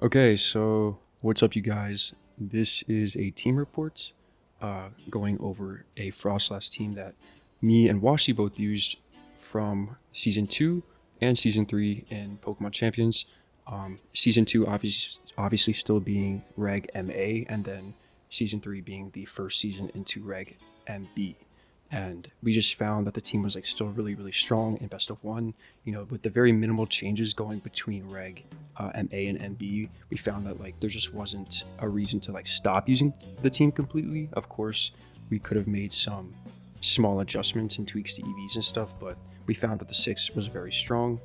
Okay, so what's up, you guys? This is a team report going over a Froslass team that me and Washy both used from season 2 and season 3 in Pokemon Champions. Season 2 obviously still being Reg MA, and then season 3 being the first season into Reg MB. And we just found that the team was like still really strong in best of one. With the very minimal changes going between Reg MA and MB, we found that like there just wasn't a reason to like stop using the team completely. Of course, we could have made some small adjustments and tweaks to EVs and stuff, but we found that the 6 was very strong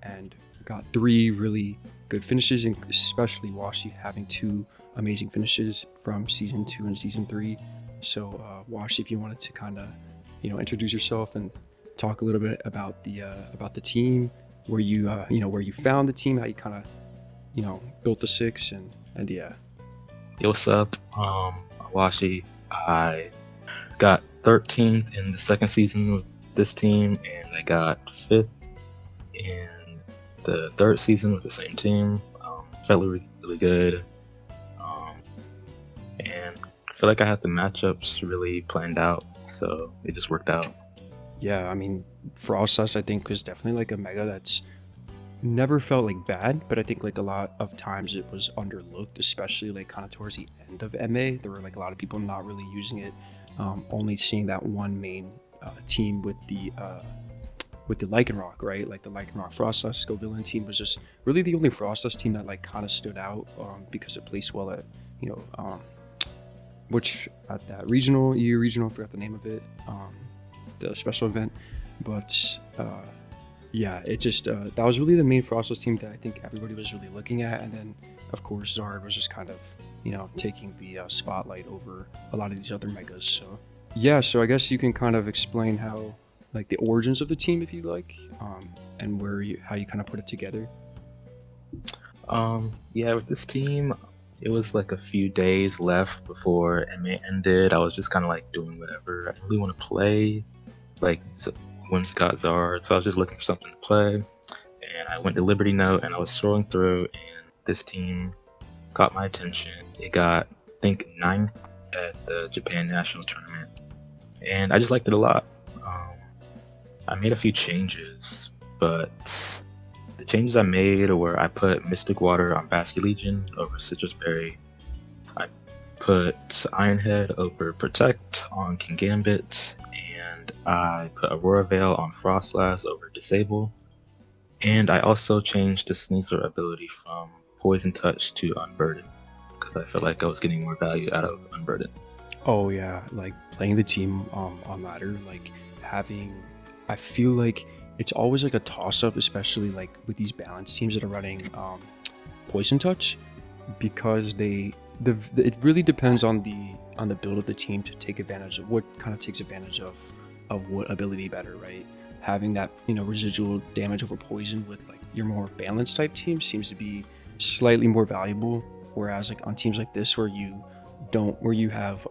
and got 3 really good finishes, and especially Washy having 2 amazing finishes from season 2 and season 3. So, Wash, if you wanted to kind of, introduce yourself and talk a little bit about the team, where where you found the team, how you kind of, built the 6, and yeah. Yo, what's up? Washy. I got 13th in the second season with this team, and I got 5th in the third season with the same team. Felt really good. Um, and I feel like I had the matchups really planned out, so it just worked out. Yeah, I mean, Froslass I think was definitely like a mega that's never felt like bad, but I think like a lot of times it was underlooked, especially like kind of towards the end of MA. There were like a lot of people not really using it, only seeing that one main team with the Lycanroc, right? Like the Lycanroc Frostlass Go Villain team was just really the only Frostlass team that like kind of stood out because it placed well at you know which at that regional, I forgot the name of it, the special event, but yeah, it just that was really the main Frostless team that I think everybody was really looking at, and then of course Zard was just kind of taking the spotlight over a lot of these other megas. So yeah, so I guess you can kind of explain how like the origins of the team if you like, and how you kind of put it together. Yeah, with this team, it was like a few days left before MA ended. I was just kind of like doing whatever. I didn't really want to play. Like, Whimsicott Zard, so I was just looking for something to play. And I went to Liberty Note, and I was scrolling through, and this team caught my attention. It got, I think, ninth at the Japan National Tournament, and I just liked it a lot. Um, I made a few changes, but the changes I made were I put Mystic Water on Basket Legion over Citrus Berry. I put Iron Head over Protect on King Gambit, and I put Aurora Veil on Froslass over Disable. And I also changed the Sneasler ability from Poison Touch to Unburden because I felt like I was getting more value out of Unburden. Oh yeah, like playing the team on ladder, like having, I feel like it's always like a toss up, especially like with these balanced teams that are running poison touch, because it really depends on the build of the team to take advantage of what kind of takes advantage of what ability better, right? Having that residual damage over poison with like your more balanced type team seems to be slightly more valuable, whereas like on teams like this where you have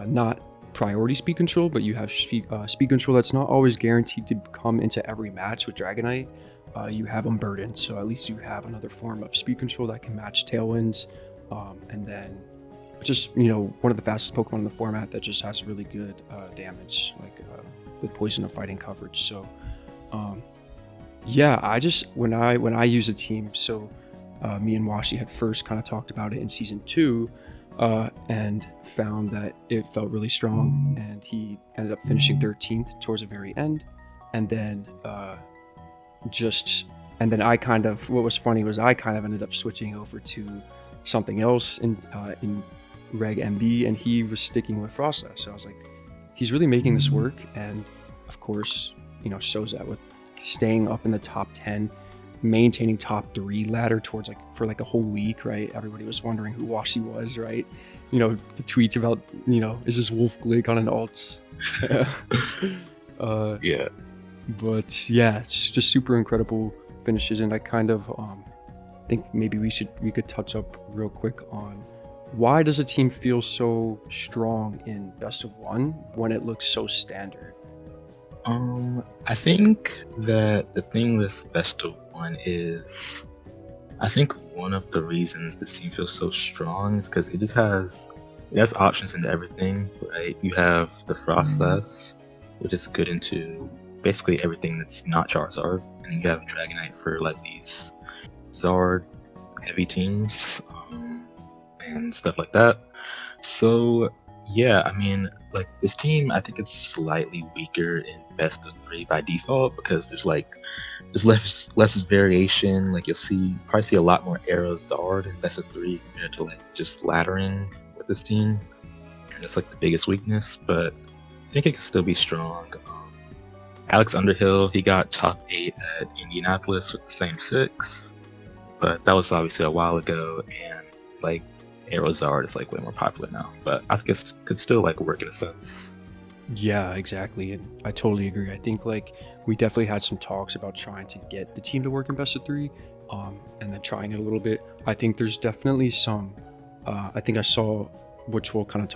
not priority speed control, but you have speed control that's not always guaranteed to come into every match with Dragonite. You have Unburden, so at least you have another form of speed control that can match Tailwinds, and then just one of the fastest Pokemon in the format that just has really good damage, like with poison and fighting coverage. So yeah, I just when I use a team, so me and Washy had first kind of talked about it in season 2, and found that it felt really strong, and he ended up finishing 13th towards the very end, and then I kind of, what was funny was I kind of ended up switching over to something else in Reg MB, and he was sticking with Froslass. So I was like, he's really making this work, and of course, shows that with staying up in the top 10, maintaining top 3 ladder towards like for like a whole week, right? Everybody was wondering who Washy was, right? The tweets about, is this Wolf Glick on an alt? Yeah. But yeah, it's just super incredible finishes, and I kind of think maybe we could touch up real quick on why does a team feel so strong in best of one when it looks so standard? I think that the thing with Best of One is I think one of the reasons this team feels so strong is because it has options into everything, right? You have the Froslass, which is good into basically everything that's not Charizard, and then you have Dragonite for like these Zard heavy teams, and stuff like that. So yeah, I mean, like this team, I think it's slightly weaker in best of three by default because there's less variation. Like you'll probably see a lot more arrows Zard in best of three compared to like just laddering with this team, and it's like the biggest weakness. But I think it can still be strong. Alex Underhill, he got top eight at Indianapolis with the same six, but that was obviously a while ago, and like Aerozard is like way more popular now. But I guess it could still like work in a sense. Yeah, exactly. And I totally agree. I think like we definitely had some talks about trying to get the team to work in best of three, and then trying it a little bit. I think there's definitely some. I think I saw, which we'll kind of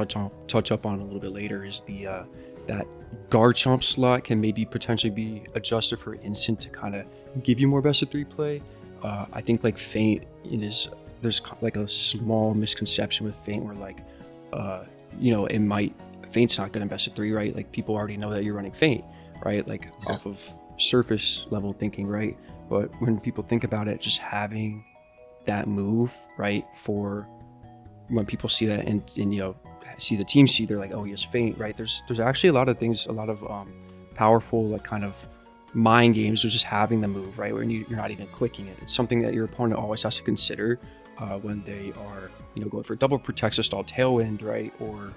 touch up on a little bit later, is the that Garchomp slot can maybe potentially be adjusted for instant to kind of give you more best of three play. I think like Feint, it is there's like a small misconception with Feint where like it might Feint's not good in best of three, right? Like people already know that you're running Feint, right? Like Yeah. off of surface level thinking, right? But when people think about it, just having that move, right, for when people see that and see the team see, they're like, oh, he has Feint, right? There's actually a lot of things, a lot of powerful like kind of mind games with just having the move, right? When you're not even clicking it. It's something that your opponent always has to consider when they are going for double protects to stall Tailwind, right? Or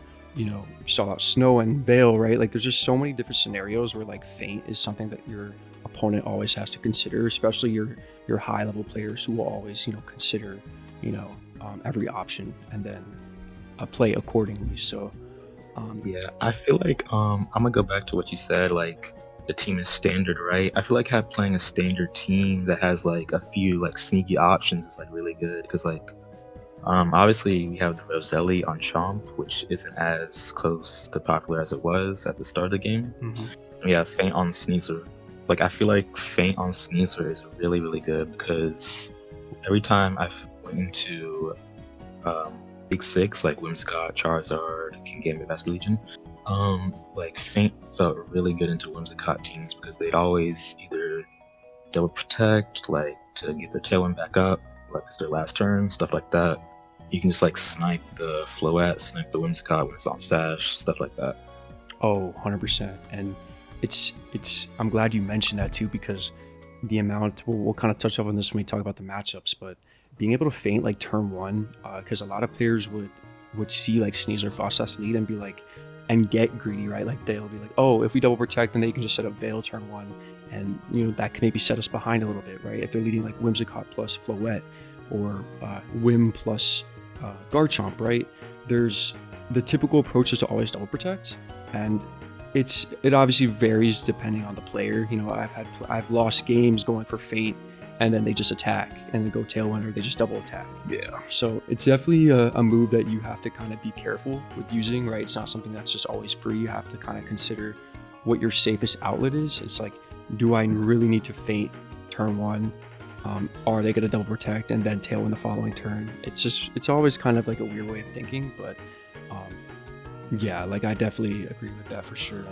stall out Snow and Veil, right? Like there's just so many different scenarios where like Feint is something that your opponent always has to consider, especially your high level players who will always consider every option and then play accordingly. So Yeah, I feel like I'm gonna go back to what you said, like the team is standard, right? I feel like playing a standard team that has like a few like sneaky options is like really good because like obviously we have the Roselli on Chomp, which isn't as close to popular as it was at the start of the game. mhm. And we have Feint on Sneasel. Like I feel like Feint on Sneasel is really really good because every time I've went into um, Big Six, like Whimsicott, Charizard, Kingambit, Legion, like Feint felt really good into Whimsicott teams because they'd always either double protect, like to get their tailwind back up, like it's their last turn, stuff like that. You can just like snipe the Floette, snipe the Whimsicott when it's on stash, stuff like that. Oh, 100%. And it's I'm glad you mentioned that too, because the amount we'll kind of touch up on this when we talk about the matchups, but being able to Feint like turn one, because a lot of players would see like Sneasel or Froslass lead and be like and get greedy, right? Like they'll be like, oh, if we double protect, then they can just set up Veil turn one, and that can maybe set us behind a little bit, right? If they're leading like Whimsicott plus Floette or Whim plus Garchomp, right? There's the typical approach is to always double protect, and it obviously varies depending on the player. I've lost games going for Feint, and then they just attack and then go Tailwind, or they just double attack. Yeah. So it's definitely a move that you have to kind of be careful with using, right? It's not something that's just always free. You have to kind of consider what your safest outlet is. It's like, do I really need to Feint turn one? Are they going to double protect and then Tailwind the following turn? It's always kind of like a weird way of thinking, but yeah, like I definitely agree with that for sure.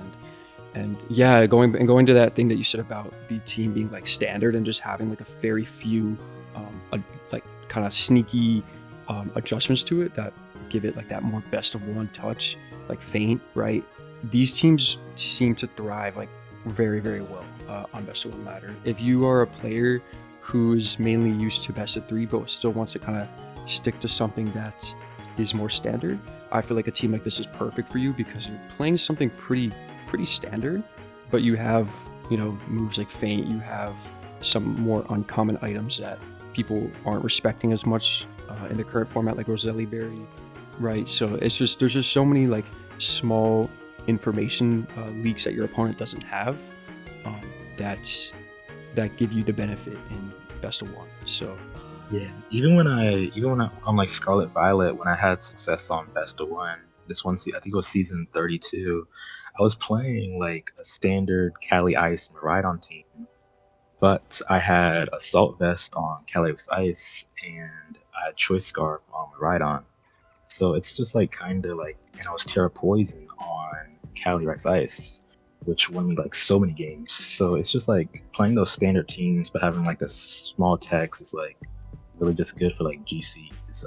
And yeah, going to that thing that you said about the team being like standard and just having like a very few like kind of sneaky adjustments to it that give it like that more best of one touch, like Feint, right? These teams seem to thrive like very very well on best of one ladder. If you are a player who's mainly used to best of three but still wants to kind of stick to something that is more standard, I feel like a team like this is perfect for you because you're playing something pretty standard, but you have moves like Feint. You have some more uncommon items that people aren't respecting as much in the current format, like Roselli Berry, right? So there's just so many like small information leaks that your opponent doesn't have um, that give you the benefit in best of one. So Yeah, even when I on like Scarlet Violet, when I had success on Best of One, this one I think it was season 32, I was playing like a standard Cali Ice Miraidon team, But I had Assault Vest on Calyx Ice, and I had Choice Scarf on my Rhydon. So it's just like kind of like, and I was Terra Poison on Calyrex Ice, which won me like so many games. So it's just like playing those standard teams, but having like a small text is like really just good for like GCs,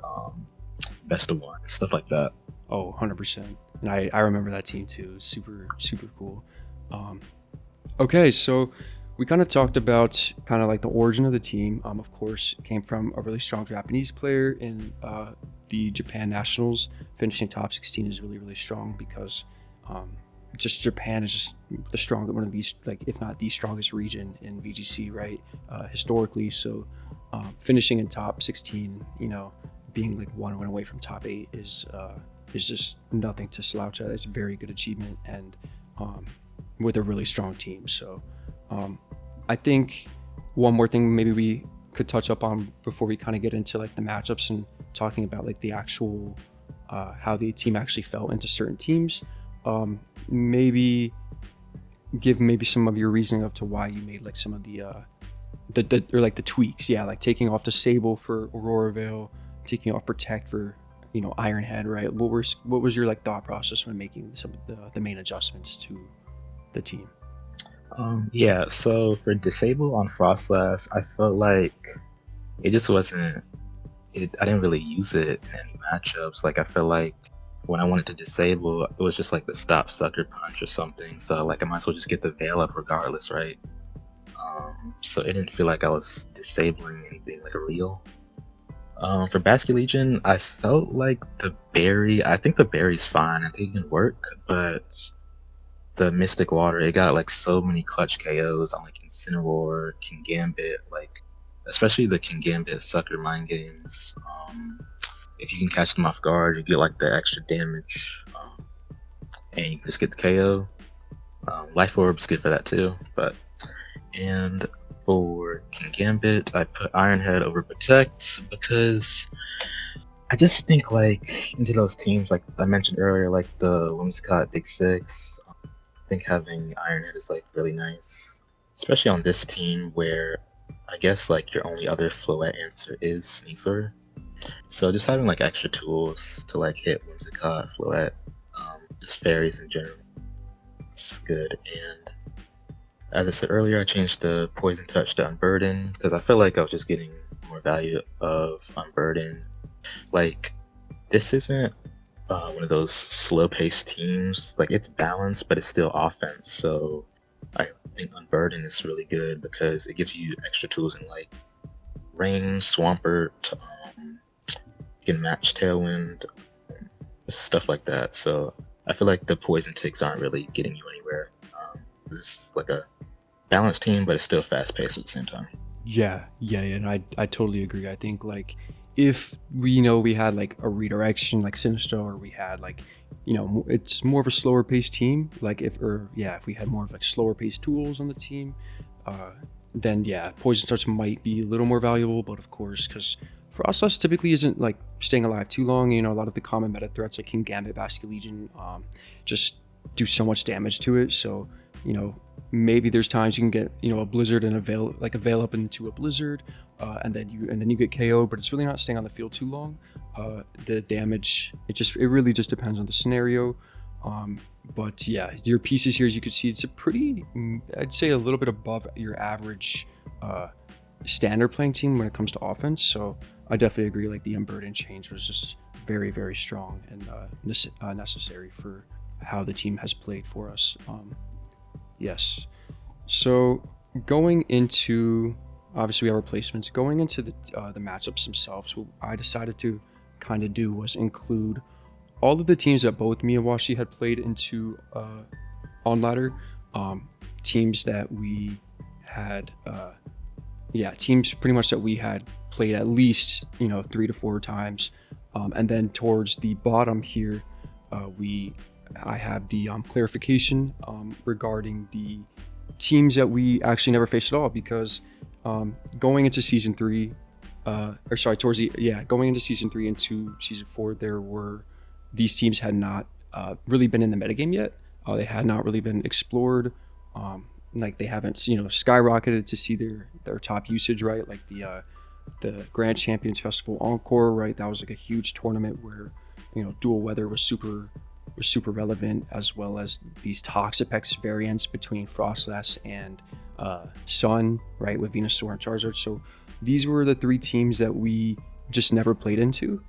best of one, stuff like that. Oh, 100%. And I remember that team too. Super, super cool. Um, okay, so we kind of talked about kind of like the origin of the team. Of course, it came from a really strong Japanese player in the Japan Nationals. Finishing top 16 is really, really strong because um, just Japan is just the strongest, one of these, like if not the strongest region in VGC, right? Historically, so finishing in top 16, being like one win away from top 8 is just nothing to slouch at. It's a very good achievement, and with a really strong team. So I think one more thing maybe we could touch up on before we kind of get into like the matchups and talking about like the actual how the team actually fell into certain teams. Maybe give maybe some of your reasoning up to why you made like some of the or like the tweaks. Yeah, like taking off Disable for Aurora Veil, taking off Protect for Iron Head, right? What was your like thought process when making some of the main adjustments to the team? Yeah, so for Disable on Froslass, I felt like it just wasn't. I didn't really use it in any matchups. Like I feel like when I wanted to disable, it was just like the stop sucker punch or something. So like I might as well just get the veil up regardless, right? So it didn't feel like I was disabling anything like a real. For Basket Legion, I felt like the berry. I think the berry's fine. I think it can work, but the Mystic Water, it got like so many clutch KOs on like Incineroar, King Gambit, like especially the King Gambit sucker mind games. If you can catch them off guard, you get like the extra damage, and you can just get the KO. Life Orb's good for that too, and for King Gambit, I put Iron Head over Protect because I just think like into those teams, like I mentioned earlier, like the Whimsicott Big Six. I think having Iron Head is like really nice, especially on this team where I guess like your only other Floette answer is Sneasler. So just having like extra tools to like hit Whimsicott, Floette, just fairies in general, it's good. And as I said earlier, I changed the Poison Touch to Unburden because I felt like I was just getting more value of Unburden. Like this isn't one of those slow-paced teams. Like it's balanced, but it's still offense. So I think Unburden is really good because it gives you extra tools in like Rain, Swampert, you can match Tailwind, stuff like that. So I feel like the poison ticks aren't really getting you anywhere. This is like a balanced team, but it's still fast paced at the same time. Yeah, and I totally agree. I think like if we had like a redirection like Sinistro, or we had like it's more of a slower paced team. Like if we had more of like slower paced tools on the team, then yeah, Poison Touch might be a little more valuable. But of course, because Froslass typically isn't like staying alive too long. A lot of the common meta threats like King Gambit, Basket Legion, just do so much damage to it. So maybe there's times you can get a blizzard and a veil up into a blizzard, and then you get KO, but it's really not staying on the field too long. The damage, it really just depends on the scenario. But yeah, your pieces here, as you can see, it's a pretty, I'd say a little bit above your average standard playing team when it comes to offense. So I definitely agree. Like the Unburden change was just very, very strong and necessary for how the team has played for us. Yes. So going into, obviously we have replacements. Going into the matchups themselves, what I decided to kind of do was include all of the teams that both me and Washy had played into on ladder. Teams that we had, teams pretty much that we had played at least 3 to 4 times, and then towards the bottom here, I have the clarification regarding the teams that we actually never faced at all, because going into season 3, going into season 3 into season 4, these teams had not really been in the metagame yet. They had not really been explored. like they haven't skyrocketed to see their top usage, right? Like the Grand Champions Festival Encore, right? That was like a huge tournament where dual weather was super relevant, as well as these Toxapex variants between Froslass and Sun, right, with Venusaur and Charizard. So these were the three teams that we just never played into,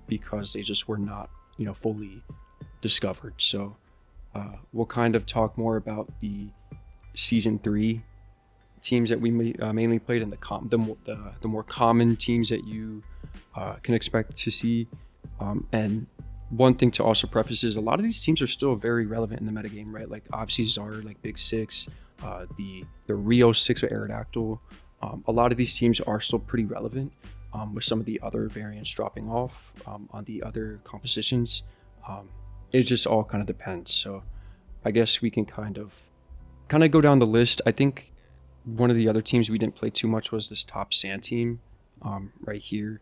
because they just were not fully discovered. So we'll kind of talk more about the season 3 teams that we mainly played, and the more common teams that you can expect to see. And one thing to also preface is a lot of these teams are still very relevant in the metagame, right? Like obviously Zard, like Big Six, the Rio 6 with Aerodactyl. A lot of these teams are still pretty relevant, with some of the other variants dropping off on the other compositions. It just all kind of depends. So I guess we can kind of go down the list. I think one of the other teams we didn't play too much was this top sand team, right here.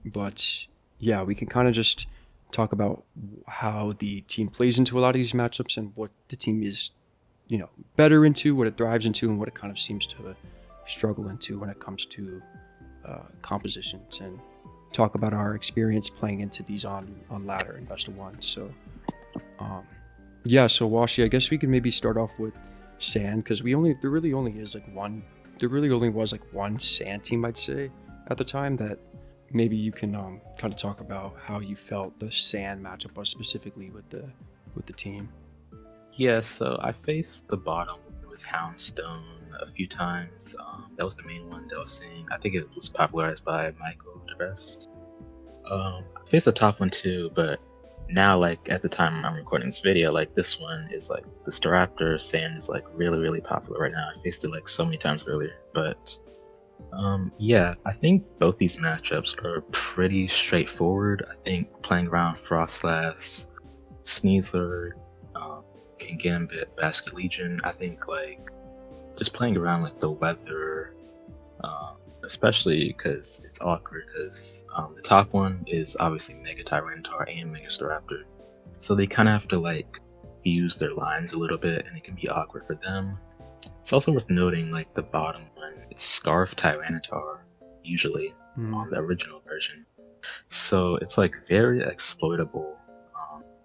But yeah, we can kind of just talk about how the team plays into a lot of these matchups and what the team is, better into, what it thrives into, and what it kind of seems to struggle into when it comes to compositions, and talk about our experience playing into these on ladder and best of one. So so Washy, I guess we could maybe start off with sand, because there really only was like one sand team, I'd say, at the time, that maybe you can kind of talk about how you felt the sand matchup was specifically with the team. Yeah, so I faced the bottom with Houndstone a few times. That was the main one that I was seeing. I think it was popularized by Michael DeVest. I faced the top one too, but now, like, at the time I'm recording this video, like, this one is like the Staraptor sand is like really, really popular right now. I faced it like so many times earlier, but yeah, I think both these matchups are pretty straightforward. I think playing around Froslass, Sneasler, Kingambit, Basket Legion, I think like just playing around like the weather, especially because it's awkward because the top one is obviously Mega Tyranitar and Mega Staraptor, so they kind of have to like fuse their lines a little bit, and it can be awkward for them. It's also worth noting, like, the bottom one, it's Scarf Tyranitar, usually, on the original version. So it's, like, very exploitable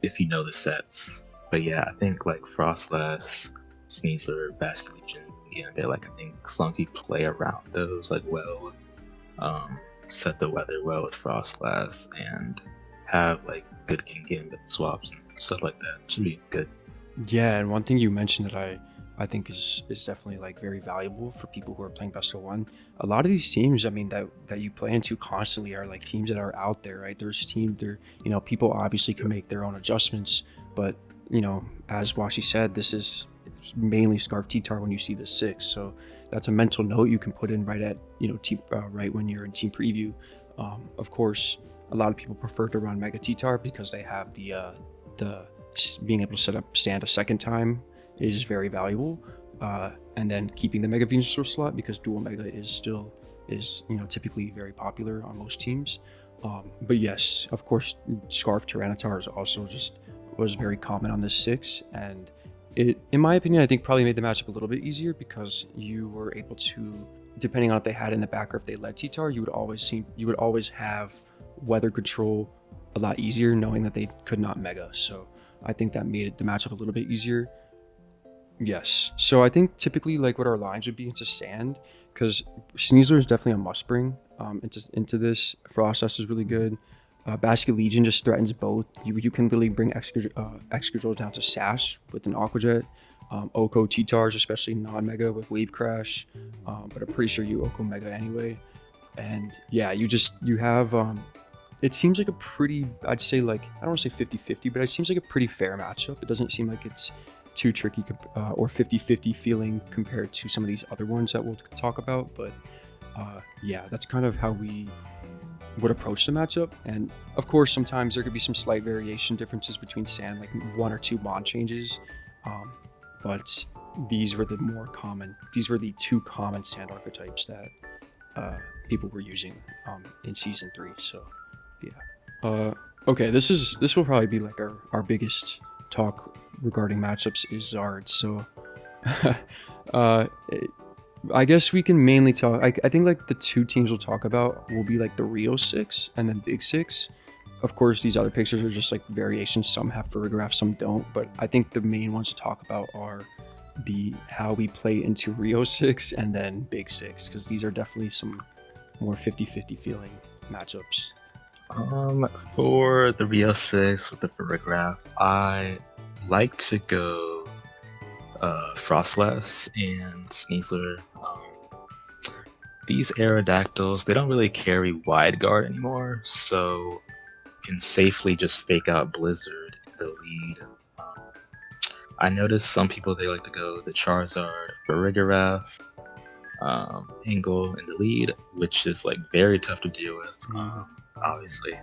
if you know the sets. But yeah, I think, like, Froslass, Sneasler, Basket Legion, Gambit, like, I think as long as you play around those, like, well, set the weather well with Froslass, and have, like, good King Gambit swaps and stuff like that, should be good. Yeah, and one thing you mentioned that I think is definitely like very valuable for people who are playing best of one. A lot of these teams, I mean, that you play into constantly are like teams that are out there, right? People obviously can make their own adjustments, but as Washy said, this is mainly Scarf T-Tar when you see the 6. So that's a mental note you can put in right at right when you're in team preview. Of course, a lot of people prefer to run Mega T-Tar because they have the being able to set up stand a second time is very valuable, and then keeping the Mega Venusaur slot, because dual Mega is typically very popular on most teams. But yes, of course, Scarf Tyranitar is also was very common on this 6, and it, in my opinion, I think probably made the matchup a little bit easier, because you were able to, depending on if they had in the back or if they led T-Tar, you would always have weather control a lot easier, knowing that they could not Mega. So I think that made the matchup a little bit easier. Yes. So I think typically like what our lines would be into sand, because Sneasler is definitely a must bring into this. Froslass is really good. Basket Legion just threatens both. You can literally bring Excadrill down to Sash with an Aqua Jet. Oko T-Tars, especially non-Mega with Wave Crash, but I'm pretty sure you Oko Mega anyway. And yeah, you have it seems like a pretty, I'd say, like, I don't want to say 50-50, but it seems like a pretty fair matchup. It doesn't seem like it's too tricky or 50-50 feeling compared to some of these other ones that we'll talk about. But yeah, that's kind of how we would approach the matchup. And of course, sometimes there could be some slight variation differences between sand, like 1 or 2 bond changes. But these were the 2 common sand archetypes that people were using in season 3. So yeah. Okay, this will probably be like our biggest talk regarding matchups is Zard. So uh, I guess we can mainly talk. I think like the two teams we'll talk about will be like the Rio Six and then Big Six. Of course, these other pictures are just like variations. Some have photographs, some don't. But I think the main ones to talk about are the how we play into Rio Six and then Big Six, because these are definitely some more 50-50 feeling matchups. For the Rio 6 with the photograph, I like to go Froslass and Sneasler. These Aerodactyls, they don't really carry wide guard anymore, so you can safely just fake out Blizzard in the lead. I noticed some people they like to go the Charizard, Farigiraf, Angle in the lead, which is like very tough to deal with, obviously.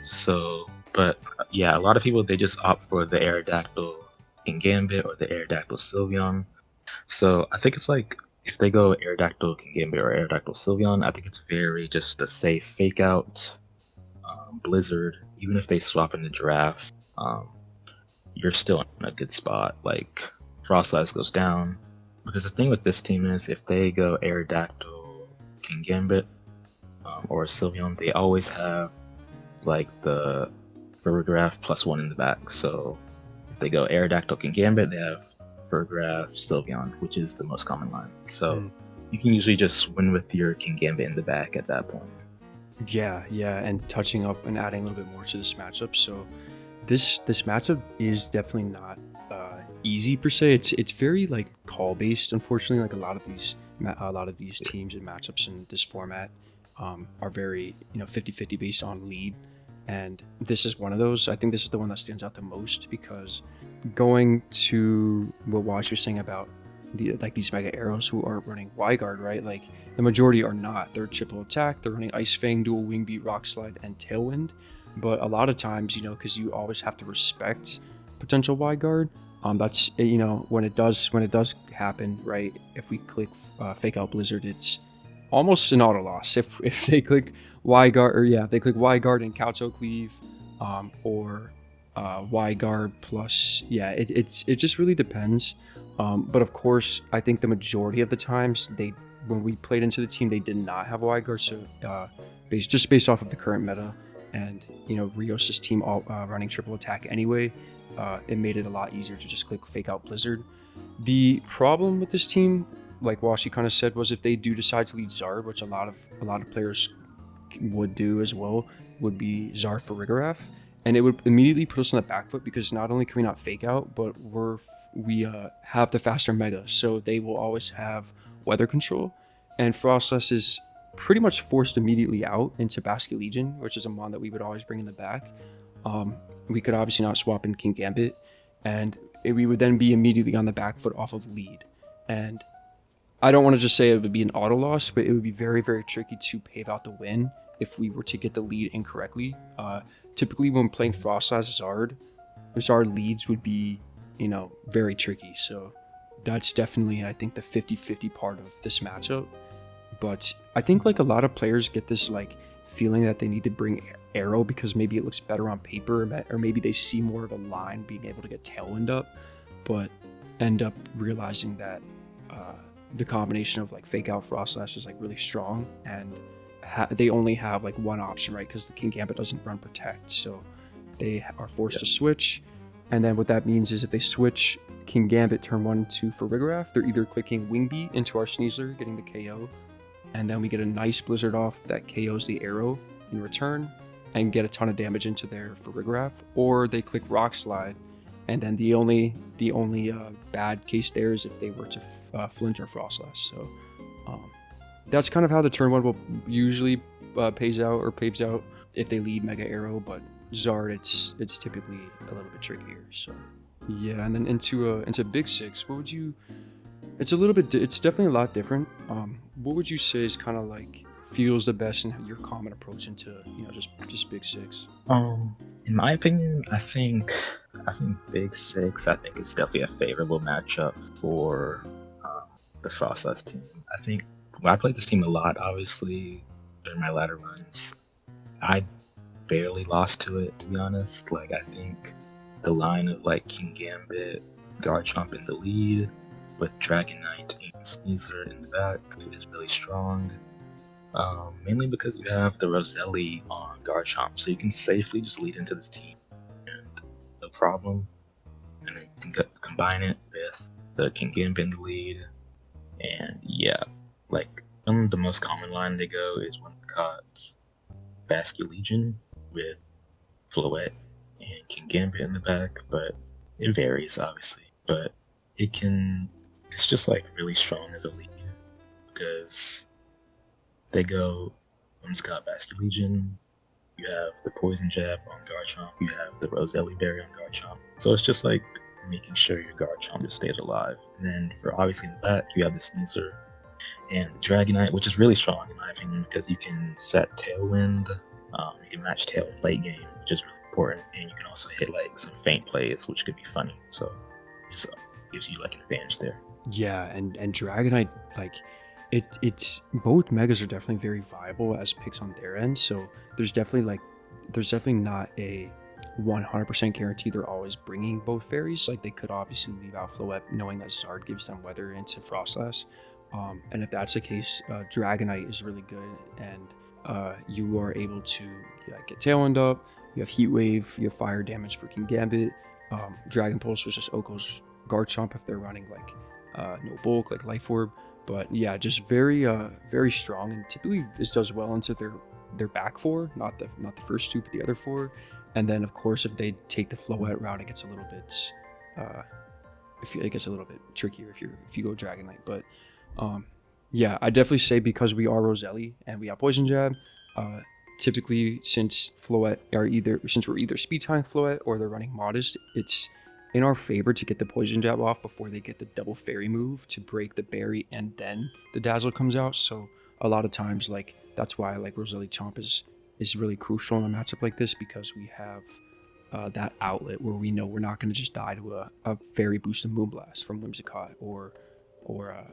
So, but yeah, a lot of people they just opt for the Aerodactyl in Gambit or the Aerodactyl Sylveon. So I think it's like if they go Aerodactyl Kingambit or Aerodactyl Sylveon, I think it's very just a safe fake out Blizzard. Even if they swap in the draft, you're still in a good spot. Like Froslass goes down because the thing with this team is if they go Aerodactyl Kingambit or Sylveon, they always have like the Farigiraf +1 in the back. So if they go Aerodactyl Kingambit, they have Farigiraf Sylveon, which is the most common line. So you can usually just win with your Kingambit in the back at that point. Yeah, and touching up and adding a little bit more to this matchup. So this matchup is definitely not easy per se. It's very like call based. Unfortunately, like a lot of these teams and matchups in this format are very 50-50 based on lead, and this is one of those. I think this is the one that stands out the most because going to what Wash was saying about these Mega Arrows who are running Y-Guard, right? Like the majority are not. They're triple attack. They're running Ice Fang, Dual Wing Beat, Rock Slide, and Tailwind. But a lot of times, because you always have to respect potential Y-Guard. That's when it does happen, right? If we click Fake Out Blizzard, it's almost an auto loss. If they click Y-Guard, or if they click Y-Guard and Kowtow Cleave, or Y-Guard plus, it just really depends. But of course, I think the majority of the times when we played into the team, they did not have Y-Guard. So based off of the current meta and Rios' team all running triple attack anyway, it made it a lot easier to just click Fake Out Blizzard. The problem with this team, like Washy kind of said, was if they do decide to lead Zard, which a lot of players would do as well, would be Zard for Farigiraf. And it would immediately put us on the back foot because not only can we not fake out, but we have the faster Mega, so they will always have weather control. And Froslass is pretty much forced immediately out into Basket Legion, which is a mon that we would always bring in the back. We could obviously not swap in King Gambit, and we would then be immediately on the back foot off of lead. And I don't want to just say it would be an auto loss, but it would be very, very tricky to pave out the win if we were to get the lead incorrectly. Typically when playing Froslass Zard leads would be, very tricky. So that's definitely, I think, the 50-50 part of this matchup. But I think like a lot of players get this like feeling that they need to bring Arrow because maybe it looks better on paper, or maybe they see more of a line being able to get Tailwind up, but end up realizing that the combination of like Fake Out Froslass is like really strong, and they only have like one option, right? Because the King Gambit doesn't run Protect, so they are forced to switch. And then what that means is if they switch King Gambit turn 1 to Farigiraf, they're either clicking Wing Beat into our Sneasler, getting the KO, and then we get a nice Blizzard off that KOs the Arrow in return and get a ton of damage into their Farigiraf, or they click Rock Slide, and then the only bad case there is if they were to Flint or Froslass. So that's kind of how the turn 1 will usually paves out if they lead Mega Arrow, but Zard it's typically a little bit trickier. So yeah, and then into Big Six, what would you? It's definitely a lot different. What would you say is kind of like feels the best in your common approach into just Big Six? In my opinion, I think Big Six. I think it's definitely a favorable matchup for the Froslass team. I think I played this team a lot, obviously, during my ladder runs. I barely lost to it, to be honest. Like, I think the line of like King Gambit, Garchomp in the lead, with Dragon Knight and Sneasler in the back is really strong. Mainly because you have the Roselli on Garchomp, so you can safely just lead into this team and no problem. And then you can combine it with the Kingambit in the lead. And yeah, like the most common line they go is one caught Basculegion with Floette and Kingambit in the back, but it varies obviously. But it's just like really strong as a lead because they go Whimsicott Basculegion, you have the Poison Jab on Garchomp, you have the Roselli Berry on Garchomp. So it's just like making sure your Garchomp just stays alive. And then for obviously in the back, you have the Sneasler and the Dragonite, which is really strong in my opinion because you can set Tailwind, you can match Tailwind late game, which is really important, and you can also hit like some feint plays, which could be funny. So it just gives you like an advantage there. Yeah, and Dragonite, like it's both megas are definitely very viable as picks on their end. So there's definitely not a 100% guarantee they're always bringing both fairies. Like they could obviously leave out Floette knowing that Zard gives them weather into Froslass. And if that's the case, Dragonite is really good, and you are able to get Tailwind up. You have Heat Wave, you have Fire damage for Kingambit, Dragon Pulse versus Oko's Garchomp if they're running like no bulk like Life Orb. But yeah, just very very strong, and typically this does well into their back four, not the first two, but the other four. And then of course if they take the Floette route, it gets a little bit it gets a little bit trickier if you go Dragonite. But yeah, I definitely say because we are Roselli and we have Poison Jab, typically since we're either speed time Floette or they're running Modest, it's in our favor to get the Poison Jab off before they get the double fairy move to break the berry and then the Dazzle comes out. So a lot of times, like that's why like Roselli Chomp is really crucial in a matchup like this, because we have that outlet where we know we're not going to just die to a fairy boosted Moonblast from Whimsicott or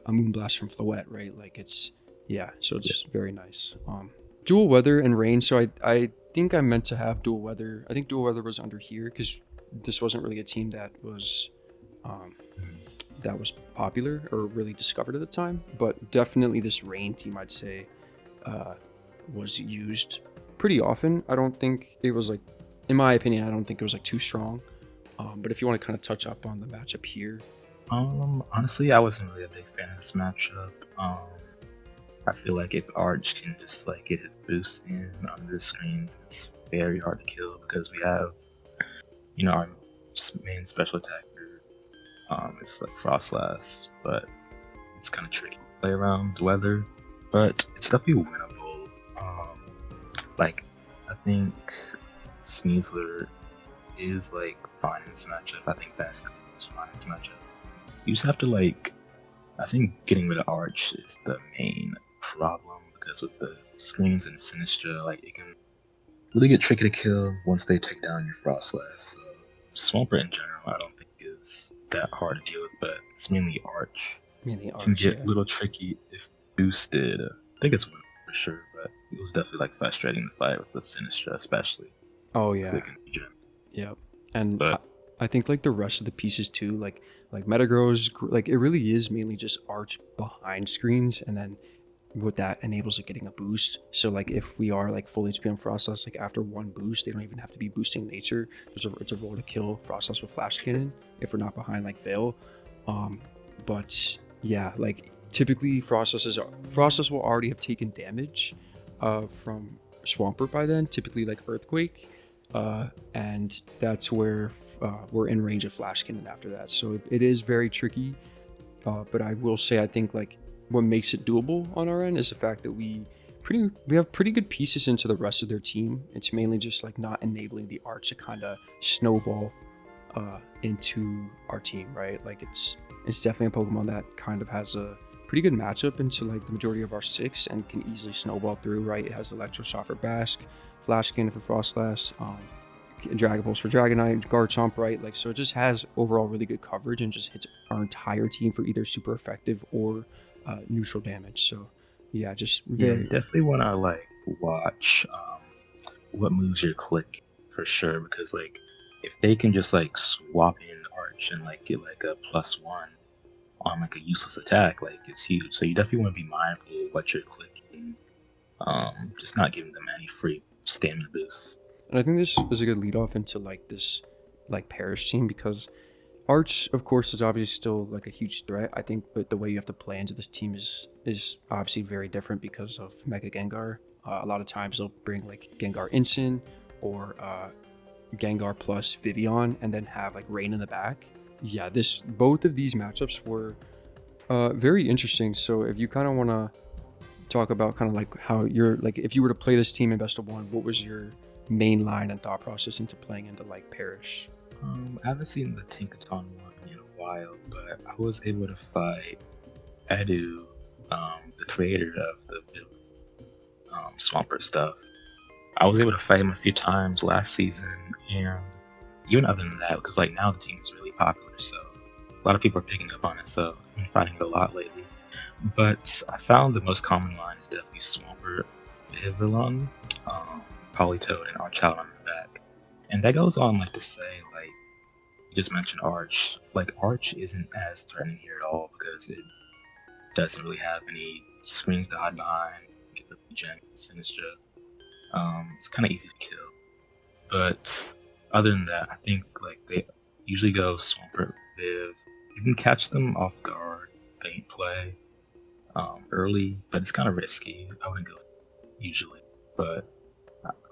a Moonblast from Floette, right? Like it's very nice. Dual Weather and Rain. So I think I meant to have Dual Weather. I think Dual Weather was under here because this wasn't really a team that was popular or really discovered at the time. But definitely this Rain team, I'd say, was used pretty often. I don't think it was like, in my opinion, I don't think it was like too strong. But if you want to kind of touch up on the matchup here. Honestly, I wasn't really a big fan of this matchup. I feel like if Arch can just like get his boost in under the screens, it's very hard to kill because we have, our main special attacker. It's like Froslass, but it's kind of tricky to play around the weather. But it's definitely winnable. Like I think Sneasler is like fine in this matchup. I think Basket is fine in this matchup. You just have to I think getting rid of Arch is the main problem because with the screens and Sinistra, like it can really get tricky to kill once they take down your Froslass. So Swampert in general, I don't think is that hard to deal with, but it's mainly Arch. Can get a little tricky if boosted. I think it's winnable for sure, but it was definitely like frustrating to fight with the Sinistra, especially. Oh yeah. Yep. And I think like the rest of the pieces too, like Metagross, like it really is mainly just Arch behind screens, and then what that enables like getting a boost. So like if we are like full HP on Froslass, like after one boost, they don't even have to be boosting nature. It's a roll to kill Froslass with Flash Cannon if we're not behind like Veil. But yeah, like typically Froslass will already have taken damage from Swampert by then, typically like Earthquake. And that's where we're in range of Flash Cannon after that. So it is very tricky. But I will say, I think like what makes it doable on our end is the fact that we have pretty good pieces into the rest of their team. It's mainly just like not enabling the Arch to kind of snowball into our team, right? Like it's definitely a Pokemon that kind of has a pretty good matchup into like the majority of our 6 and can easily snowball through, right? It has Electro Shot for Basque, Flash Cannon for Froslass, Dragon Pulse for Dragonite, Garchomp, right? Like, so it just has overall really good coverage and just hits our entire team for either super effective or neutral damage. So yeah, just very definitely want to like watch what moves you're clicking for sure, because like if they can just like swap in Arch and like get like a +1 on like a useless attack, like it's huge. So you definitely want to be mindful of what you're clicking. Just not giving them any free stamina boost. And I think this is a good lead off into like this like Parish team, because Arch, of course, is obviously still like a huge threat. I think, but the way you have to play into this team is obviously very different because of Mega Gengar. A lot of times they'll bring like Gengar Ensign or Gengar plus Vivian, and then have like Rain in the back. Yeah, this both of these matchups were very interesting. So if you kind of want to talk about kind of like how you're like, if you were to play this team in best of one, what was your main line and thought process into playing into like Parish? I haven't seen the Tinkaton one in a while, but I was able to fight Edu, the creator of the Swampert stuff. I was able to fight him a few times last season, and even other than that, because like now the team is really popular, so a lot of people are picking up on it. So I've been fighting it a lot lately. But I found the most common line is definitely Swampert, Iverlung, Politoed, and Archilon on the back. And that goes on like to say, like you just mentioned Arch. Like Arch isn't as threatening here at all because it doesn't really have any screens to hide behind. Get the regen, the Sinistra. It's kind of easy to kill. But other than that, I think like they usually go Swampert, Viv. You can catch them off guard, faint play early, but it's kind of risky. I wouldn't go usually, but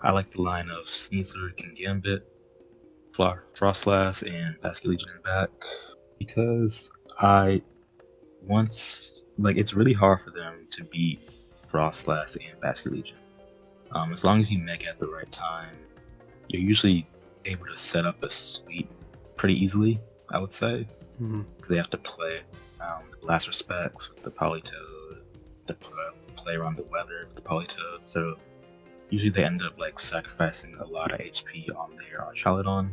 I like the line of Sneasler, Kingambit, Froslass, and Basket Legion in the back because I once like it's really hard for them to beat Froslass and Basket Legion. As long as you mega at the right time, you're usually able to set up a sweep pretty easily, I would say. Because they have to play the Blast Respects with the Politoed, to play around the weather with the Politoed. So usually they end up like sacrificing a lot of HP on their Archaludon,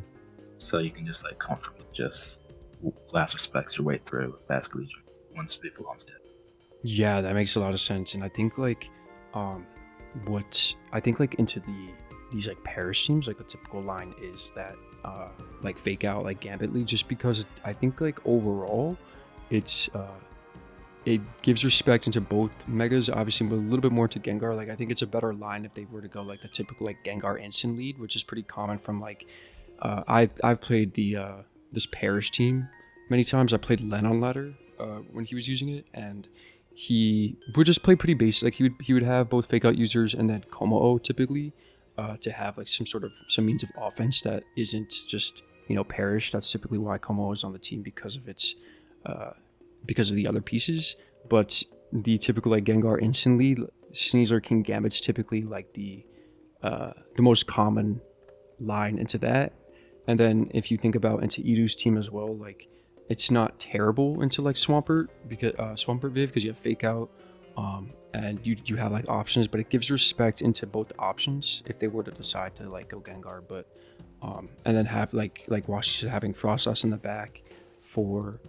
so you can just like comfortably just Blast Respects your way through with Basket Legion once Vivillon's dead. Yeah, that makes a lot of sense. And I think like what I think like into these like Parish teams, like the typical line is that like fake out like Gambit lead, just because I think like overall it's it gives respect into both megas, obviously, but a little bit more to Gengar. Like I think it's a better line if they were to go like the typical like Gengar instant lead, which is pretty common from like I've played the this Parish team many times. I played Len on ladder when he was using it, and he would just play pretty basic. Like he would have both fake out users and then Como typically to have like some means of offense that isn't just Parish. That's typically why Como is on the team, because of its because of the other pieces. But the typical like Gengar instantly Sneasler King Gambit's typically like the most common line into that. And then if you think about into Edu's team as well, like it's not terrible into like Swampert Viv, because you have fake out and you have like options, but it gives respect into both options if they were to decide to like go Gengar. But and then have like Washy having Froslass in the back for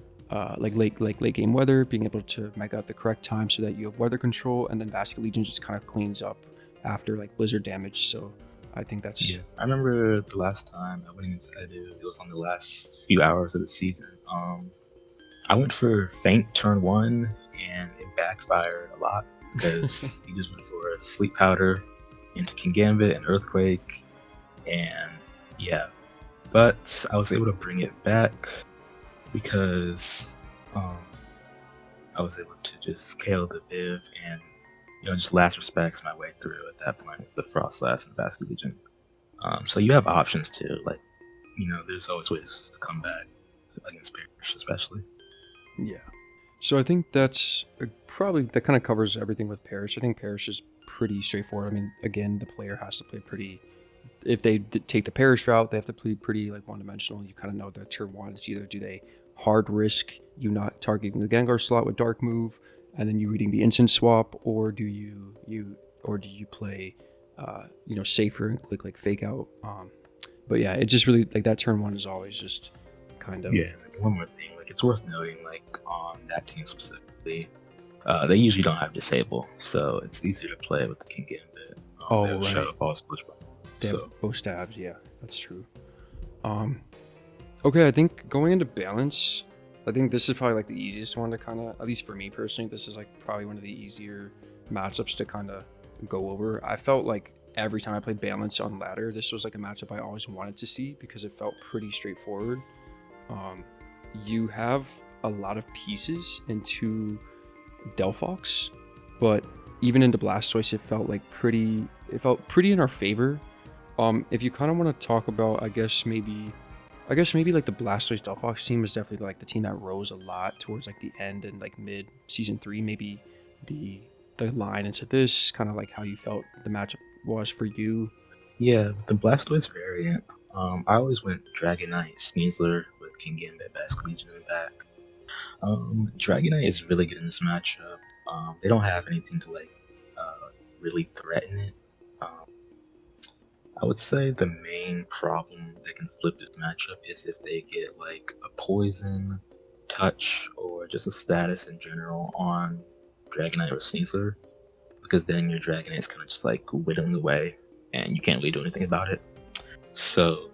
like late game weather, being able to mega at the correct time so that you have weather control, and then Basket Legion just kind of cleans up after like blizzard damage. So I think that's I remember the last time I went against Edu, it was on the last few hours of the season. I went for Faint turn 1 and it backfired a lot because he just went for a Sleep Powder into Kingambit and Earthquake, and yeah, but I was able to bring it back because I was able to just KO the Viv and just last respects my way through at that point with the Froslass and the Basket Legion. So you have options too, like there's always ways to come back against Parish, especially. Yeah. So I think that's probably that kind of covers everything with Parish. I think Parish is pretty straightforward. I mean, again, the player has to play pretty. If they take the Parish route, they have to play pretty like one-dimensional. You kind of know that turn one is either do they hard risk you not targeting the Gengar slot with Dark Move, and then you reading the instant swap, or do you play safer and click like fake out. But yeah, it just really like that turn one is always just kind of one more thing, like it's worth noting, like on that team specifically, they usually don't have disable, so it's easier to play with the King Gambit. Right. Shadow Ball, they have both stabs. Yeah, that's true. Okay, I think going into balance, I think this is probably like the easiest one to kind of, at least for me personally, this is like probably one of the easier matchups to kind of go over. I felt like every time I played Balance on ladder, this was like a matchup I always wanted to see because it felt pretty straightforward. Um, you have a lot of pieces into Delphox, but even into Blastoise, it felt pretty in our favor. If you kind of want to talk about, I guess maybe like the Blastoise Delphox team is definitely like the team that rose a lot towards like the end and like mid season 3. Maybe the line into this kind of like how you felt the matchup was for you. Yeah, with the Blastoise variant, I always went Dragonite, Sneasler with King Gambit, Basque Legion in the back. Dragonite is really good in this matchup. They don't have anything to like really threaten it. Um, I would say the main problem that can flip this matchup is if they get like a poison, touch, or just a status in general on Dragonite or Sneasler, because then your Dragonite's kind of just like whittling away, and you can't really do anything about it. So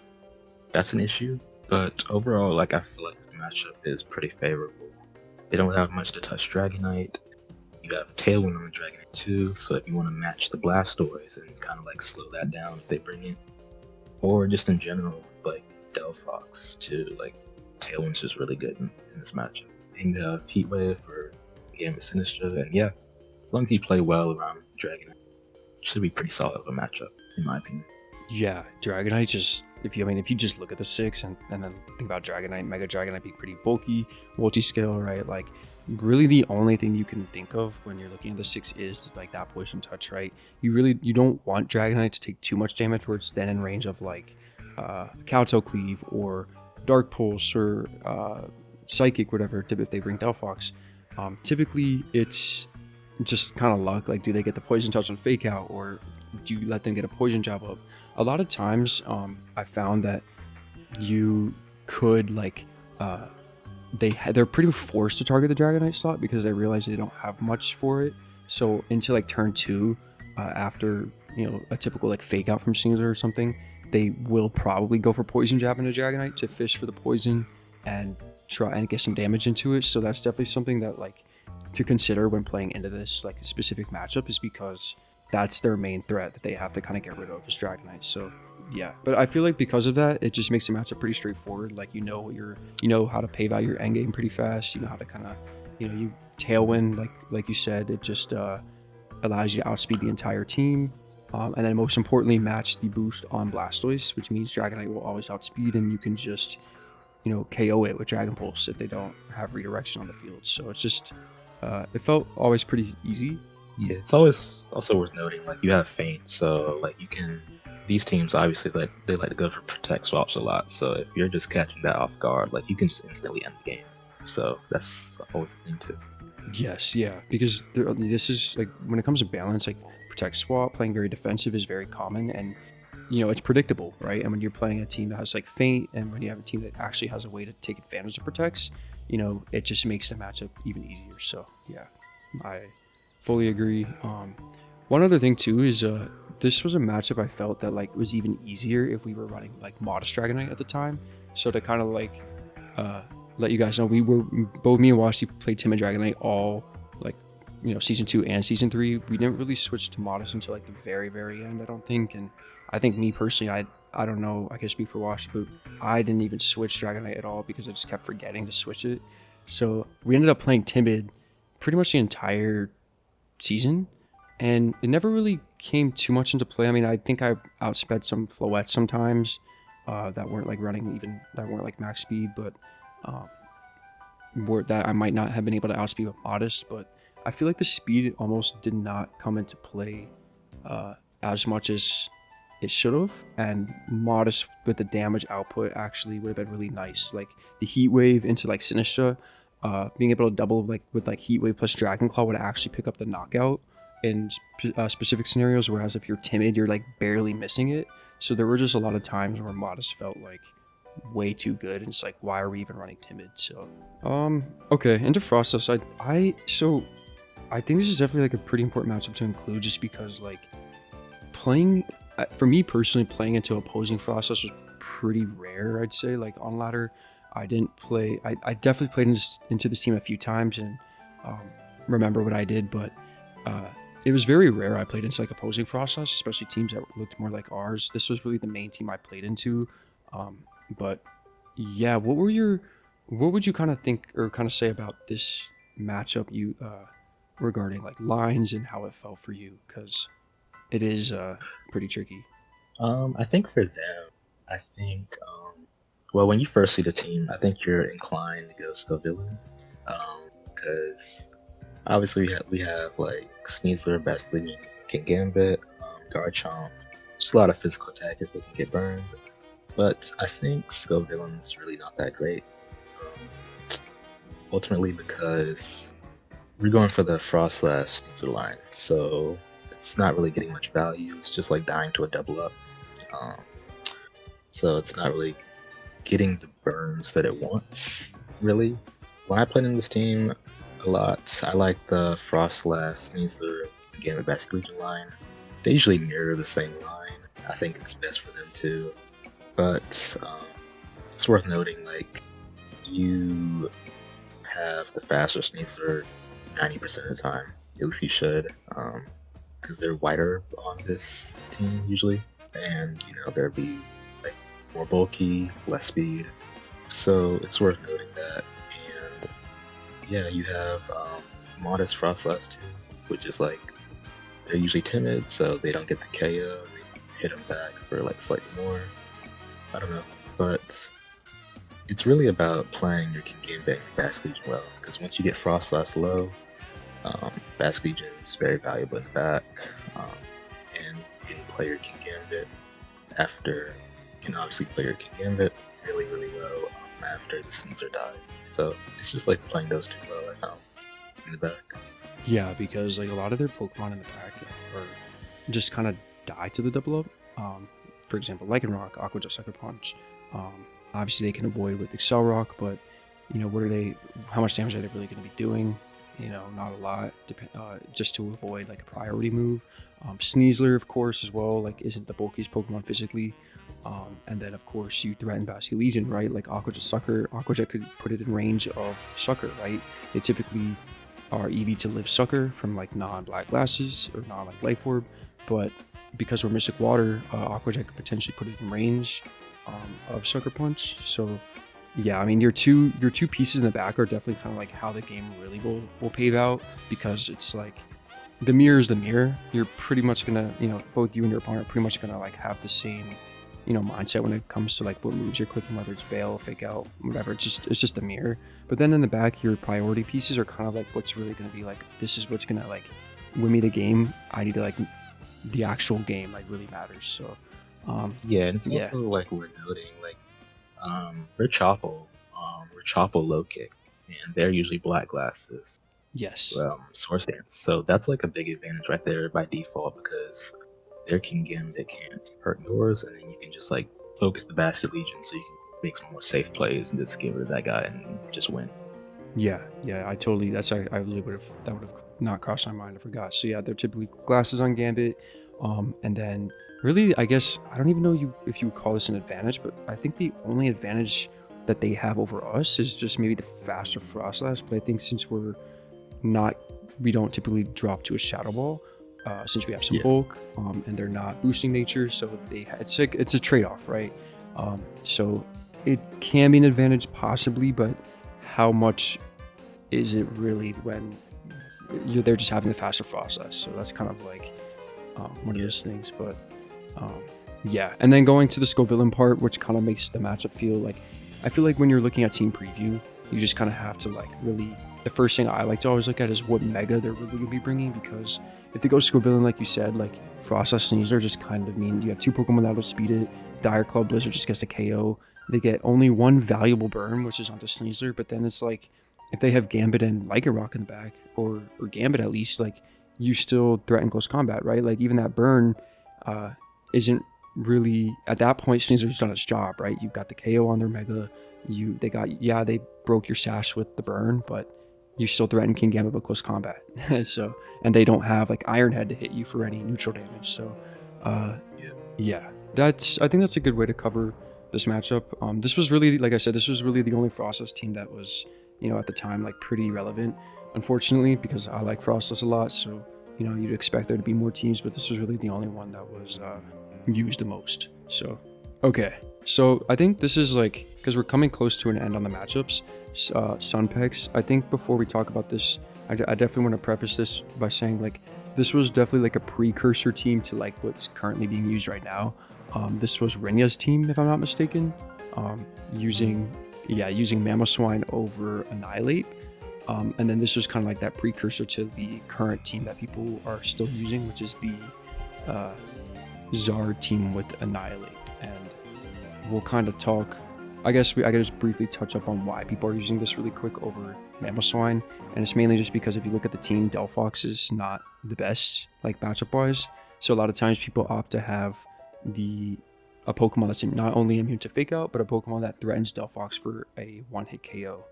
that's an issue. But overall, like I feel like the matchup is pretty favorable. They don't have much to touch Dragonite. You have Tailwind on the Dragonite too, so if you want to match the Blastoise and kind of like slow that down if they bring it, or just in general, like Delphox too, like Tailwind's just really good in this matchup. And Heat Wave or Gambit Sinistra, and yeah, as long as you play well around Dragonite, it should be pretty solid of a matchup, in my opinion. Yeah, Dragonite just if you just look at the 6 and then think about Dragonite, Mega Dragonite being pretty bulky, multi-scale, right? Like really the only thing you can think of when you're looking at the 6 is like that poison touch, right? You don't want Dragonite to take too much damage where it's then in range of like Kowtow Cleave or Dark Pulse or Psychic, whatever, if they bring Delphox. Typically it's just kind of luck, like do they get the poison touch on Fake Out or do you let them get a poison jab up? A lot of times I found that you could like they're pretty forced to target the Dragonite slot because they realize they don't have much for it. So into like turn 2, after a typical like Fake Out from Sneasler or something, they will probably go for poison jab into Dragonite to fish for the poison and try and get some damage into it. So that's definitely something that like to consider when playing into this like specific matchup, is because that's their main threat that they have to kind of get rid of is Dragonite. So yeah, but I feel like because of that, it just makes the matchup pretty straightforward. Like you know how to pay value your end game pretty fast. You know how to kind of you Tailwind like you said. It just allows you to outspeed the entire team, and then most importantly match the boost on Blastoise, which means Dragonite will always outspeed and you can just KO it with Dragon Pulse if they don't have redirection on the field. So it's just it felt always pretty easy. Yeah, it's always also worth noting, like you have Feint, so like you can. These teams obviously they like to go for protect swaps a lot. So if you're just catching that off guard, like you can just instantly end the game. So that's always a thing too. Yes, yeah, because this is like when it comes to balance, like protect swap, playing very defensive is very common, and it's predictable, right? And when you're playing a team that has like Feint, and when you have a team that actually has a way to take advantage of protects, it just makes the matchup even easier. So yeah, I fully agree. One other thing too is this was a matchup I felt that like was even easier if we were running like Modest Dragonite at the time. So to kind of like let you guys know, we were both me and Washy played Timid Dragonite all like season 2 and season 3. We didn't really switch to Modest until like the very end, I don't think. And I think me personally, I don't know, I can speak for Washy, but I didn't even switch Dragonite at all because I just kept forgetting to switch it. So we ended up playing Timid pretty much the entire season, and it never really came too much into play. I mean, I think I outsped some Floettes sometimes that weren't like max speed, but that I might not have been able to outspeed with Modest. But I feel like the speed almost did not come into play as much as it should have, and Modest with the damage output actually would have been really nice. Like the Heat Wave into like Sinistra, being able to double like with like Heat Wave plus Dragon Claw would actually pick up the knockout in specific scenarios, whereas if you're Timid, you're like barely missing it. So there were just a lot of times where Modest felt like way too good, and it's like, why are we even running Timid? So okay, into Froslass. I think this is definitely like a pretty important matchup to include, just because like playing for me personally, playing into opposing Froslass was pretty rare, I'd say. Like on ladder, I didn't play. I definitely played into this team a few times and um, remember what I did, but it was very rare I played into like opposing Froslass, especially teams that looked more like ours. This was really the main team I played into. But yeah, what would you kind of think or kind of say about this matchup you regarding like lines and how it felt for you? Because it is pretty tricky. I think for them, I think well, when you first see the team, I think you're inclined to go Scovillain, because obviously we have like Sneasler, Bastley, can Gambit, Garchomp, just a lot of physical attack if they can get burned. But I think Scovillain's really not that great. Ultimately, because we're going for the Froslass Sneasler line, so it's not really getting much value. It's just like dying to a double up. Um, so it's not really getting the burns that it wants, really. When I played in this team a lot, I like the Froslass Sneasler Gambit Basket Legion line. They usually mirror the same line. I think it's best for them too. But it's worth noting, like, you have the faster Sneasler 90% of the time. At least you should, because they're wider on this team usually, and they'll be like more bulky, less speed. So it's worth noting that. And yeah, you have modest Froslass too, which is like they're usually timid, so they don't get the KO. They hit them back for like slightly more. I don't know, but it's really about playing your King Gambit and Basque Legion well, because once you get Froslass low, Basque Legion is very valuable in the back, and you can play your King Gambit after, you can obviously play your King Gambit really, really low after the Sneasler dies. So it's just like playing those two well, I found, in the back. Yeah, because like a lot of their Pokemon in the back are just kind of die to the double up. For example, Lycanroc, Aqua Jet Sucker Punch. Obviously, they can avoid with Excel Rock, but what are they? How much damage are they really going to be doing? Not a lot. Just to avoid like a priority move. Sneasler, of course, as well. Like, isn't the bulkiest Pokemon physically. And then, of course, you threaten Basque Legion, right? Like Aqua Jet Sucker. Aqua Jet could put it in range of Sucker, right? They typically are EV to live Sucker from like non-black glasses or non like Life Orb, but because we're Mystic Water, Aqua Jet could potentially put it in range of Sucker Punch. So yeah, I mean your two pieces in the back are definitely kind of like how the game really will pave out, because it's like the mirror is the mirror. You're pretty much gonna, both you and your opponent are pretty much gonna like have the same mindset when it comes to like what moves you're clicking, whether it's Veil, Fake Out, whatever. It's just a mirror. But then in the back, your priority pieces are kind of like what's really going to be like, this is what's going to like win me the game. I need to like the actual game like really matters. So Yeah, and it's also like we're noting like Rachapel low kick, and they're usually black glasses. yes. Source dance. So that's like a big advantage right there by default, because their King Gambit can't hurt yours, and then you can just like focus the Basket Legion so you can make some more safe plays and just give it to that guy and just win. Yeah, I totally. I really would have not crossed my mind. I forgot. So yeah, they're typically glasses on Gambit, and then really, I guess I don't even know if you would call this an advantage, but I think the only advantage that they have over us is just maybe the faster Froslass. But I think since we don't typically drop to a Shadow Ball, since we have some bulk, and they're not boosting nature, so it's a trade-off, right? So it can be an advantage possibly, but how much is it really when they're just having the faster Froslass? So that's kind of like one of those things. But yeah, and then going to the Scovillain part, which kind of makes the matchup feel like, I feel like when you're looking at team preview, you just kind of have to like really, the first thing I like to always look at is what mega they're really going to be bringing, because if they go Scovillain, like you said, like Froslass Sneasler just kind of mean you have two Pokemon that'll speed it. Dire Club Blizzard just gets a KO. They get only one valuable burn, which is onto Sneasler, but then it's like, if they have Gambit and Lycanroc in the back, or Gambit at least, like you still threaten close combat, right? Like even that burn isn't really, at that point, Sneasler's done its job, right? You've got the KO on their Mega. They broke your Sash with the burn, but you still threaten King Gambit with close combat. So, and they don't have like Iron Head to hit you for any neutral damage. So, yeah, I think that's a good way to cover this matchup. This was really, like I said, this was really the only Frostless team that was, at the time, like pretty relevant. Unfortunately, because I like Frostless a lot, so you'd expect there to be more teams, but this was really the only one that was used the most. So, okay. So I think this is like, because we're coming close to an end on the matchups, Sunpex. I think before we talk about this, I definitely want to preface this by saying like, this was definitely like a precursor team to like what's currently being used right now. This was Rinya's team, if I'm not mistaken, using Mamoswine over Annihilate. And then this was kind of like that precursor to the current team that people are still using, which is the Zard team with Annihilate. And we'll kind of talk, I guess I could just briefly touch up on why people are using this really quick over Mamoswine. And it's mainly just because if you look at the team, Delphox is not the best, like matchup wise. So a lot of times people opt to have a Pokemon that's not only immune to Fake Out, but a Pokemon that threatens Delphox for a one-hit KO.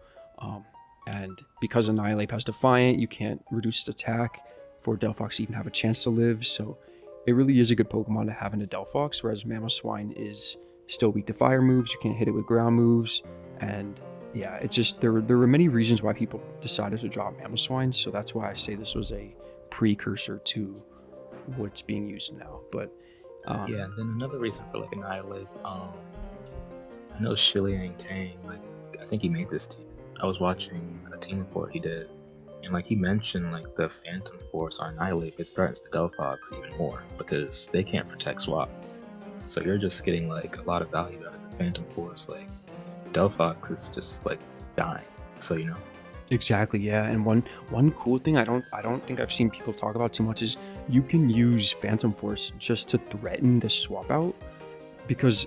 And because Annihilate has Defiant, you can't reduce its attack for Delphox to even have a chance to live. So it really is a good Pokemon to have in a Delphox, whereas Mamoswine is still weak to fire moves. You can't hit it with ground moves. And yeah, it just, there were many reasons why people decided to drop Mamoswine. So that's why I say this was a precursor to what's being used now. But yeah, and then another reason for like Annihilate, I know Shiliang Tang, like I think he made this team. I was watching a team report he did, and like he mentioned like the Phantom Force on Annihilate, it threatens the Delphox even more because they can't protect swap. So you're just getting like a lot of value out of the Phantom Force. Like Delphox is just like dying. So Exactly, yeah. And one cool thing I don't think I've seen people talk about too much is you can use Phantom Force just to threaten the swap out, because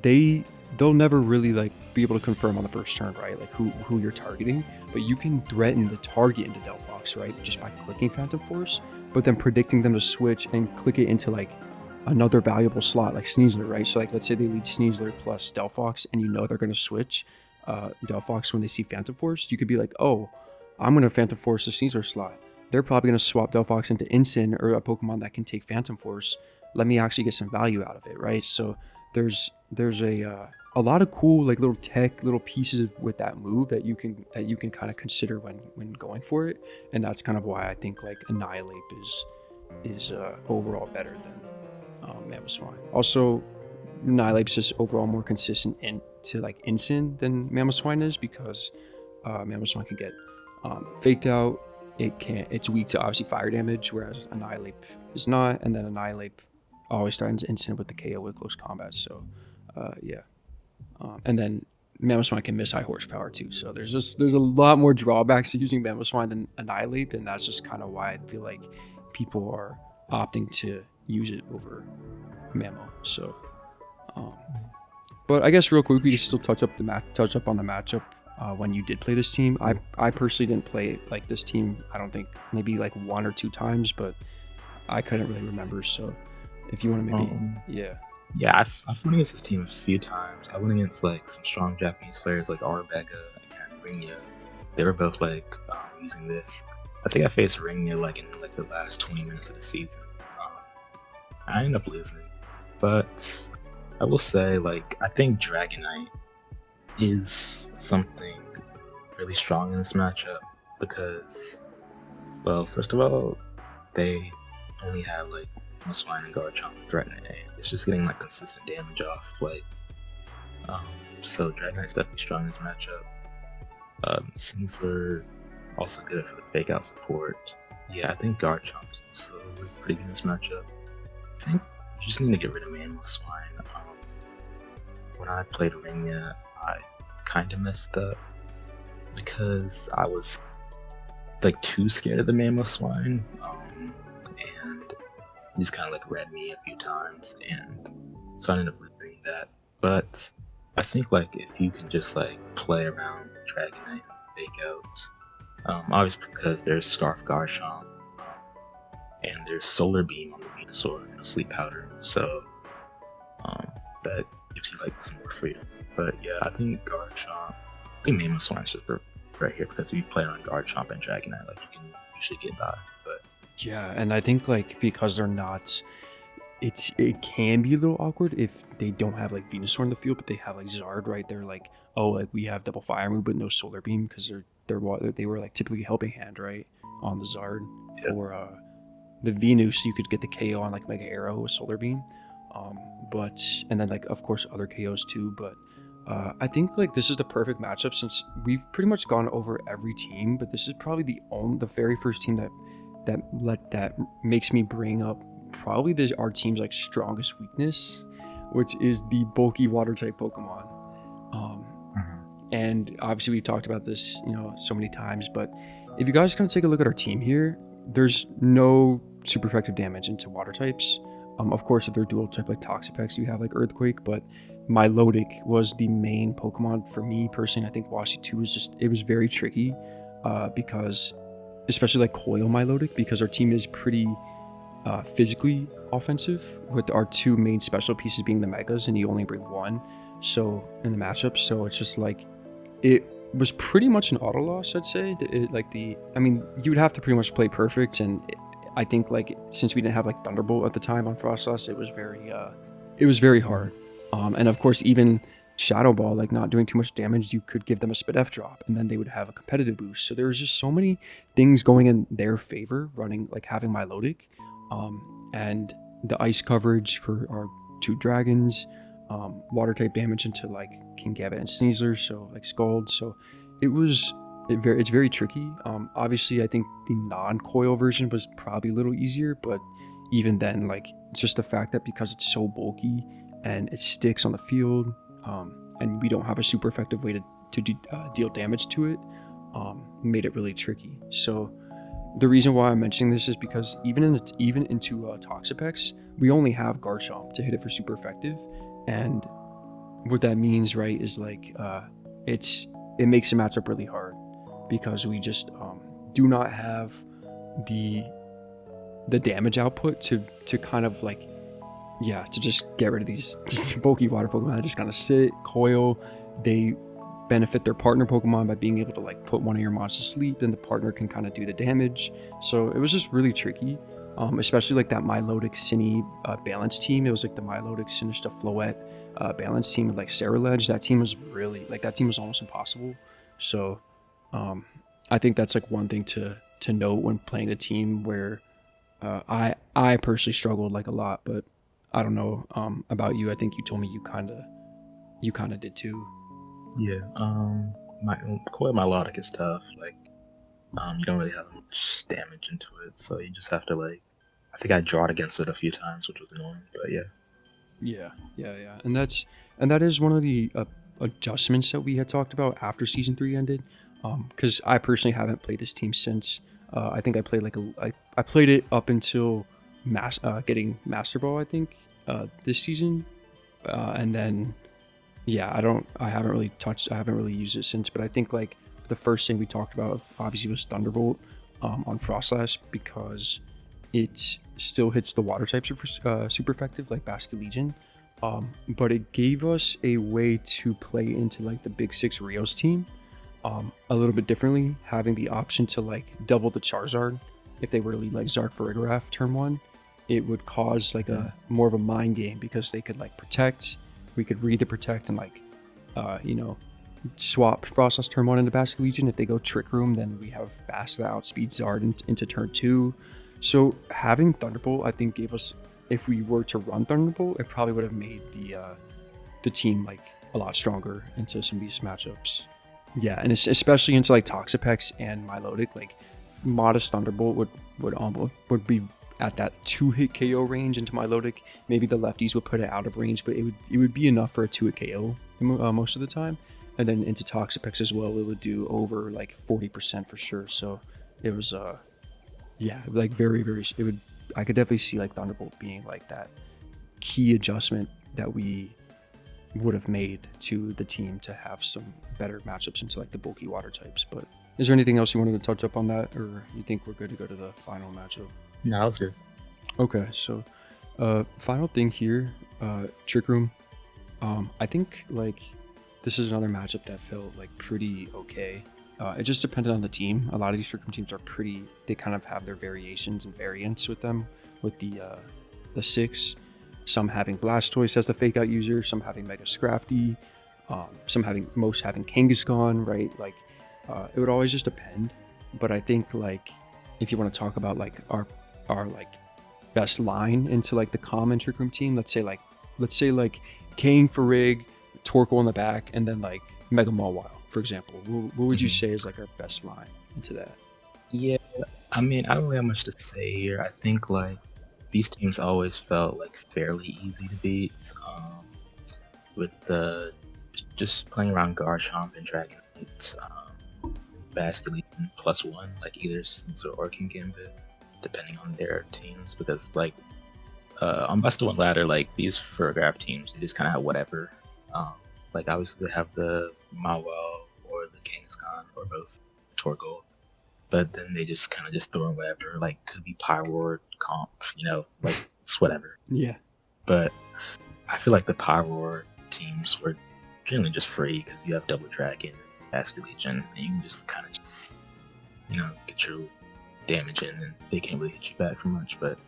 they'll never really like be able to confirm on the first turn, right? Like who you're targeting, but you can threaten the target into Delphox, right? Just by clicking Phantom Force, but then predicting them to switch and click it into like another valuable slot like Sneasler, right? So like let's say they lead Sneasler plus Delphox and they're going to switch Delphox when they see Phantom Force. You could be like, oh, I'm going to Phantom Force the Sneasler slot. They're probably going to swap Delphox into Incin or a Pokemon that can take Phantom Force. Let me actually get some value out of it, right? So there's a lot of cool like little pieces with that move that you can kind of consider when going for it, and that's kind of why I think like Annihilate is overall better than Mamoswine. Also, Annihilate's just overall more consistent to like Incin than Mamoswine is, because Mamoswine can get faked out. It's weak to obviously fire damage, whereas Annihilate is not, and then Annihilate always threatens Incin with the KO with close combat. So yeah. And then Mamoswine can miss high horsepower too. So there's a lot more drawbacks to using Mamoswine than Annihilate, and that's just kind of why I feel like people are opting to use it over Mamo. So, but I guess real quick we can still touch up on the matchup when you did play this team. I personally didn't play like this team. I don't think, maybe like one or two times, but I couldn't really remember. So if you want to maybe Yeah, I've won against this team a few times. I went against like some strong Japanese players like Arbega and Ringya. They were both like using this. I think I faced Ringya like in like the last 20 minutes of the season. I ended up losing, but I will say like I think Dragonite is something really strong in this matchup because, well, first of all, they only have like Swine and Garchomp threatening it. It's just getting like consistent damage off. Like, so Dragonite's definitely strong in this matchup. Sneasler also good for the fake out support. Yeah, I think Garchomp's also like, pretty good in this matchup. I think you just need to get rid of Mamoswine. When I played Ringya, I kind of messed up because I was like too scared of the Mamoswine. And just kind of like read me a few times, and so I ended up losing that. But I think like if you can just like play around with Dragonite and Fake Out, obviously because there's Scarf Garchomp, and there's Solar Beam on the Venusaur, Sleep Powder, so that gives you like some more freedom. But yeah, I think Garchomp, I think Mamoswine's just right here because if you play around Garchomp and Dragonite, like you can usually get by. But yeah, and I think like because they're not, it can be a little awkward if they don't have like Venusaur in the field, but they have like Zard, right? They're like, oh, like we have double fire move but no solar beam because they were like typically helping hand, right, on the Zard Yeah. for the Venus. You could get the KO on like Mega Arrow with solar beam, but and then like of course other KOs too. But I think like this is the perfect matchup since we've pretty much gone over every team, but this is probably the very first team that makes me bring up probably our team's like strongest weakness, which is the bulky water type Pokemon. And obviously we talked about this, so many times, but if you guys kind of take a look at our team here, there's no super effective damage into water types. Of course, if they're dual type like Toxapex, you have like Earthquake, but Milotic was the main Pokemon for me personally. I think Washy 2 was very tricky because, especially like Coil Milotic, because our team is pretty physically offensive with our two main special pieces being the Megas, and you only bring one. So in the matchup, so it's just like it was pretty much an auto loss, I'd say. You would have to pretty much play perfect, and I think like since we didn't have like Thunderbolt at the time on Froslass, it was very hard. And of course, even Shadow Ball, like not doing too much damage, you could give them a Spit F drop, and then they would have a competitive boost. So there was just so many things going in their favor, having Milotic, and the ice coverage for our two dragons. Water type damage into like King Gambit and Sneasler, so like Scald. So it's very tricky. Obviously, I think the non-coil version was probably a little easier, but even then, like just the fact that because it's so bulky and it sticks on the field, and we don't have a super effective way to deal damage to it, made it really tricky. So the reason why I'm mentioning this is because even into Toxapex, we only have Garchomp to hit it for super effective. And what that means, right, is like it makes the matchup really hard because we just do not have the damage output to kind of like to just get rid of these bulky water Pokemon that just kind of sit, coil. They benefit their partner Pokemon by being able to like put one of your monsters to sleep, and the partner can kind of do the damage. So it was just really tricky. Especially like that Milotic Cine balance team. It was like the Milotic Sinistcha Floette balance team with like Ceruledge. That team was almost impossible. So I think that's like one thing to note when playing the team where I personally struggled like a lot, but I don't know about you. I think you told me you kind of did too. Yeah. My Coil Milotic is tough. Like, you don't really have much damage into it, so you just have to like. I think I drawed against it a few times, which was annoying, but yeah. Yeah. And that is one of the adjustments that we had talked about after season 3 ended. Because I personally haven't played this team since. I think I played I played it up until getting Master Ball, I think, this season, and then I haven't really used it since. But I think like the first thing we talked about obviously was Thunderbolt on Froslass because it still hits the water types super effective like Basket Legion, but it gave us a way to play into like the Big Six Rios team a little bit differently, having the option to like double the Charizard. If they were to lead like Zard Farigiraf turn 1, it would cause like a more of a mind game because they could like protect. We could read the protect and like swap Froslass turn 1 into Basket Legion. If they go Trick Room, then we have Basket outspeed Zard into turn 2. So having Thunderbolt, I think, gave us, if we were to run Thunderbolt, it probably would have made the team like a lot stronger into some of these matchups. Yeah, and especially into like Toxapex and Milotic, like modest Thunderbolt would be at that 2-hit KO range into Milotic. Maybe the lefties would put it out of range, but it would be enough for a 2-hit KO most of the time. And then into Toxapex as well, it would do over like 40% for sure. So it was like very, very. I could definitely see like Thunderbolt being like that key adjustment that we would have made to the team to have some better matchups into like the bulky water types. But is there anything else you wanted to touch up on that, or you think we're good to go to the final matchup? No, that was good. Okay, so final thing here, Trick Room. I think like this is another matchup that felt like pretty okay. It just depended on the team. A lot of these Trick Room teams are they kind of have their variations and variants with them, with the 6. some having Blastoise as the fake out user, some having Mega Scrafty, most having Kangaskhan, right? Like it would always just depend. But I think like if you want to talk about like our like best line into like the common Trick Room team, let's say like Kang, Farig, Torkoal in the back, and then like Mega Mawile, for example. What would you say is like our best line into that? Yeah, I mean, I don't really have much to say here. I think like these teams always felt like fairly easy to beat. With the just playing around Garchomp and Dragonite, Basculin +1, like either Sneasel or King Gambit, depending on their teams. Because like on Best of One ladder, like these Furgraph teams, they just kind of have whatever. Like obviously they have the Mawile or the Kangaskhan or both Torkoal, but then they just kind of just throw in whatever. Like could be Pyroar, Comp, like it's whatever. Yeah. But I feel like the Pyroar teams were generally just free because you have Double Dragon, Basket Legion, and you can just kind of get your damage in, and they can't really hit you back for much. But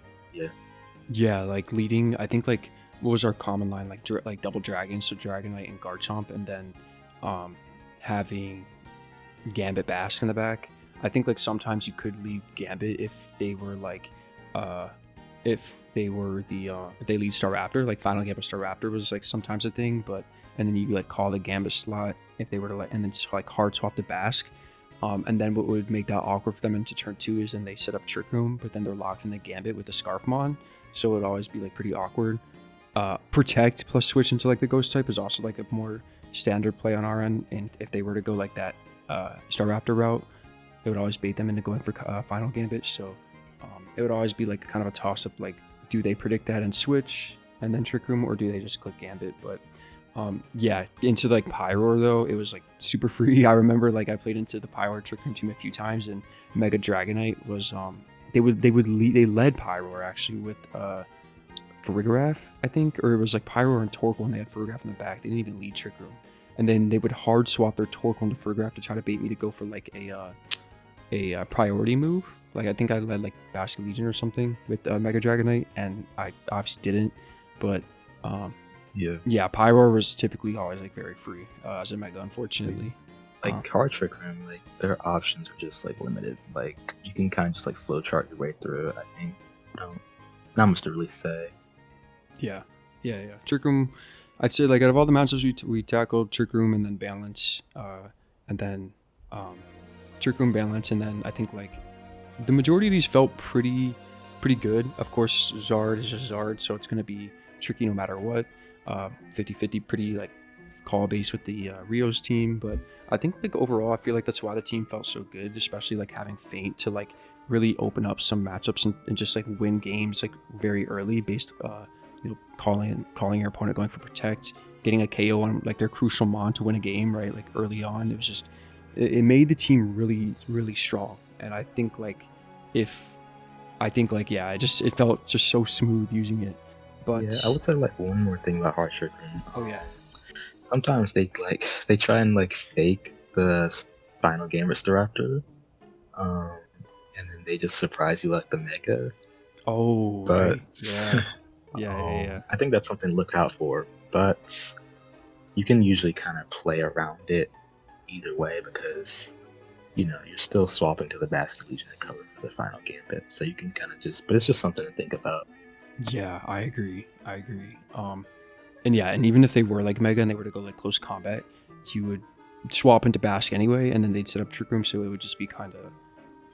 yeah, like leading, I think like what was our common line, like Double Dragon, so Dragonite and Garchomp, and then having Gambit Bask in the back. I think like sometimes you could lead Gambit if they were like if they lead Staraptor, like Final Gambit Staraptor was like sometimes a thing, but and then you like call the Gambit slot if they were to and then like hard swap the Bask. And then what would make that awkward for them into turn 2 is then they set up Trick Room, but then they're locked in the Gambit with the Scarfmon, so it would always be like pretty awkward. Protect plus switch into like the Ghost type is also like a more standard play on our end, and if they were to go like that Staraptor route, it would always bait them into going for Final Gambit. So it would always be like kind of a toss up, like do they predict that and switch and then Trick Room, or do they just click Gambit? But yeah, into like Pyroar though, it was like super free. I remember like I played into the Pyroar Trick Room team a few times, and Mega Dragonite was they led Pyroar actually with Farigiraf, I think, or it was like Pyroar and Torkoal, and they had Farigiraf in the back. They didn't even lead Trick Room, and then they would hard swap their Torkoal into Farigiraf to try to bait me to go for like a priority move. Like I think I led like Basket Legion or something with Mega Dragonite, and I obviously didn't. But yeah, Pyroar was typically always like very free as a Mega, unfortunately. Like Card Trick Room, like their options are just like limited. Like you can kind of just like flowchart your way through it. I think not much to really say. Yeah. Trick Room, I'd say like out of all the matchups we tackled, Trick Room and then Balance, and then Trick Room, Balance, and then I think like the majority of these felt pretty good. Of course, Zard is just Zard, so it's gonna be tricky no matter what. 50-50, pretty like call base with the Rios team, but I think like overall I feel like that's why the team felt so good, especially like having Feint to like really open up some matchups and just like win games like very early based calling your opponent going for Protect, getting a KO on like their crucial mon to win a game, right? Like early on, it was just it made the team really strong. And I think like it felt just so smooth using it. But yeah, I would say like one more thing about Hard Trick Room. Oh yeah. Sometimes they try and like fake the Final Gambit Staraptor, and then they just surprise you like the Mega. Oh, but right. Yeah. I think that's something to look out for, but you can usually kind of play around it either way because you're still swapping to the Basket Legion to cover for the Final Gambit, so you can kind of but it's just something to think about. Yeah, I agree. And yeah, and even if they were like Mega and they were to go like close combat, you would swap into Bask anyway, and then they'd set up Trick Room, so it would just be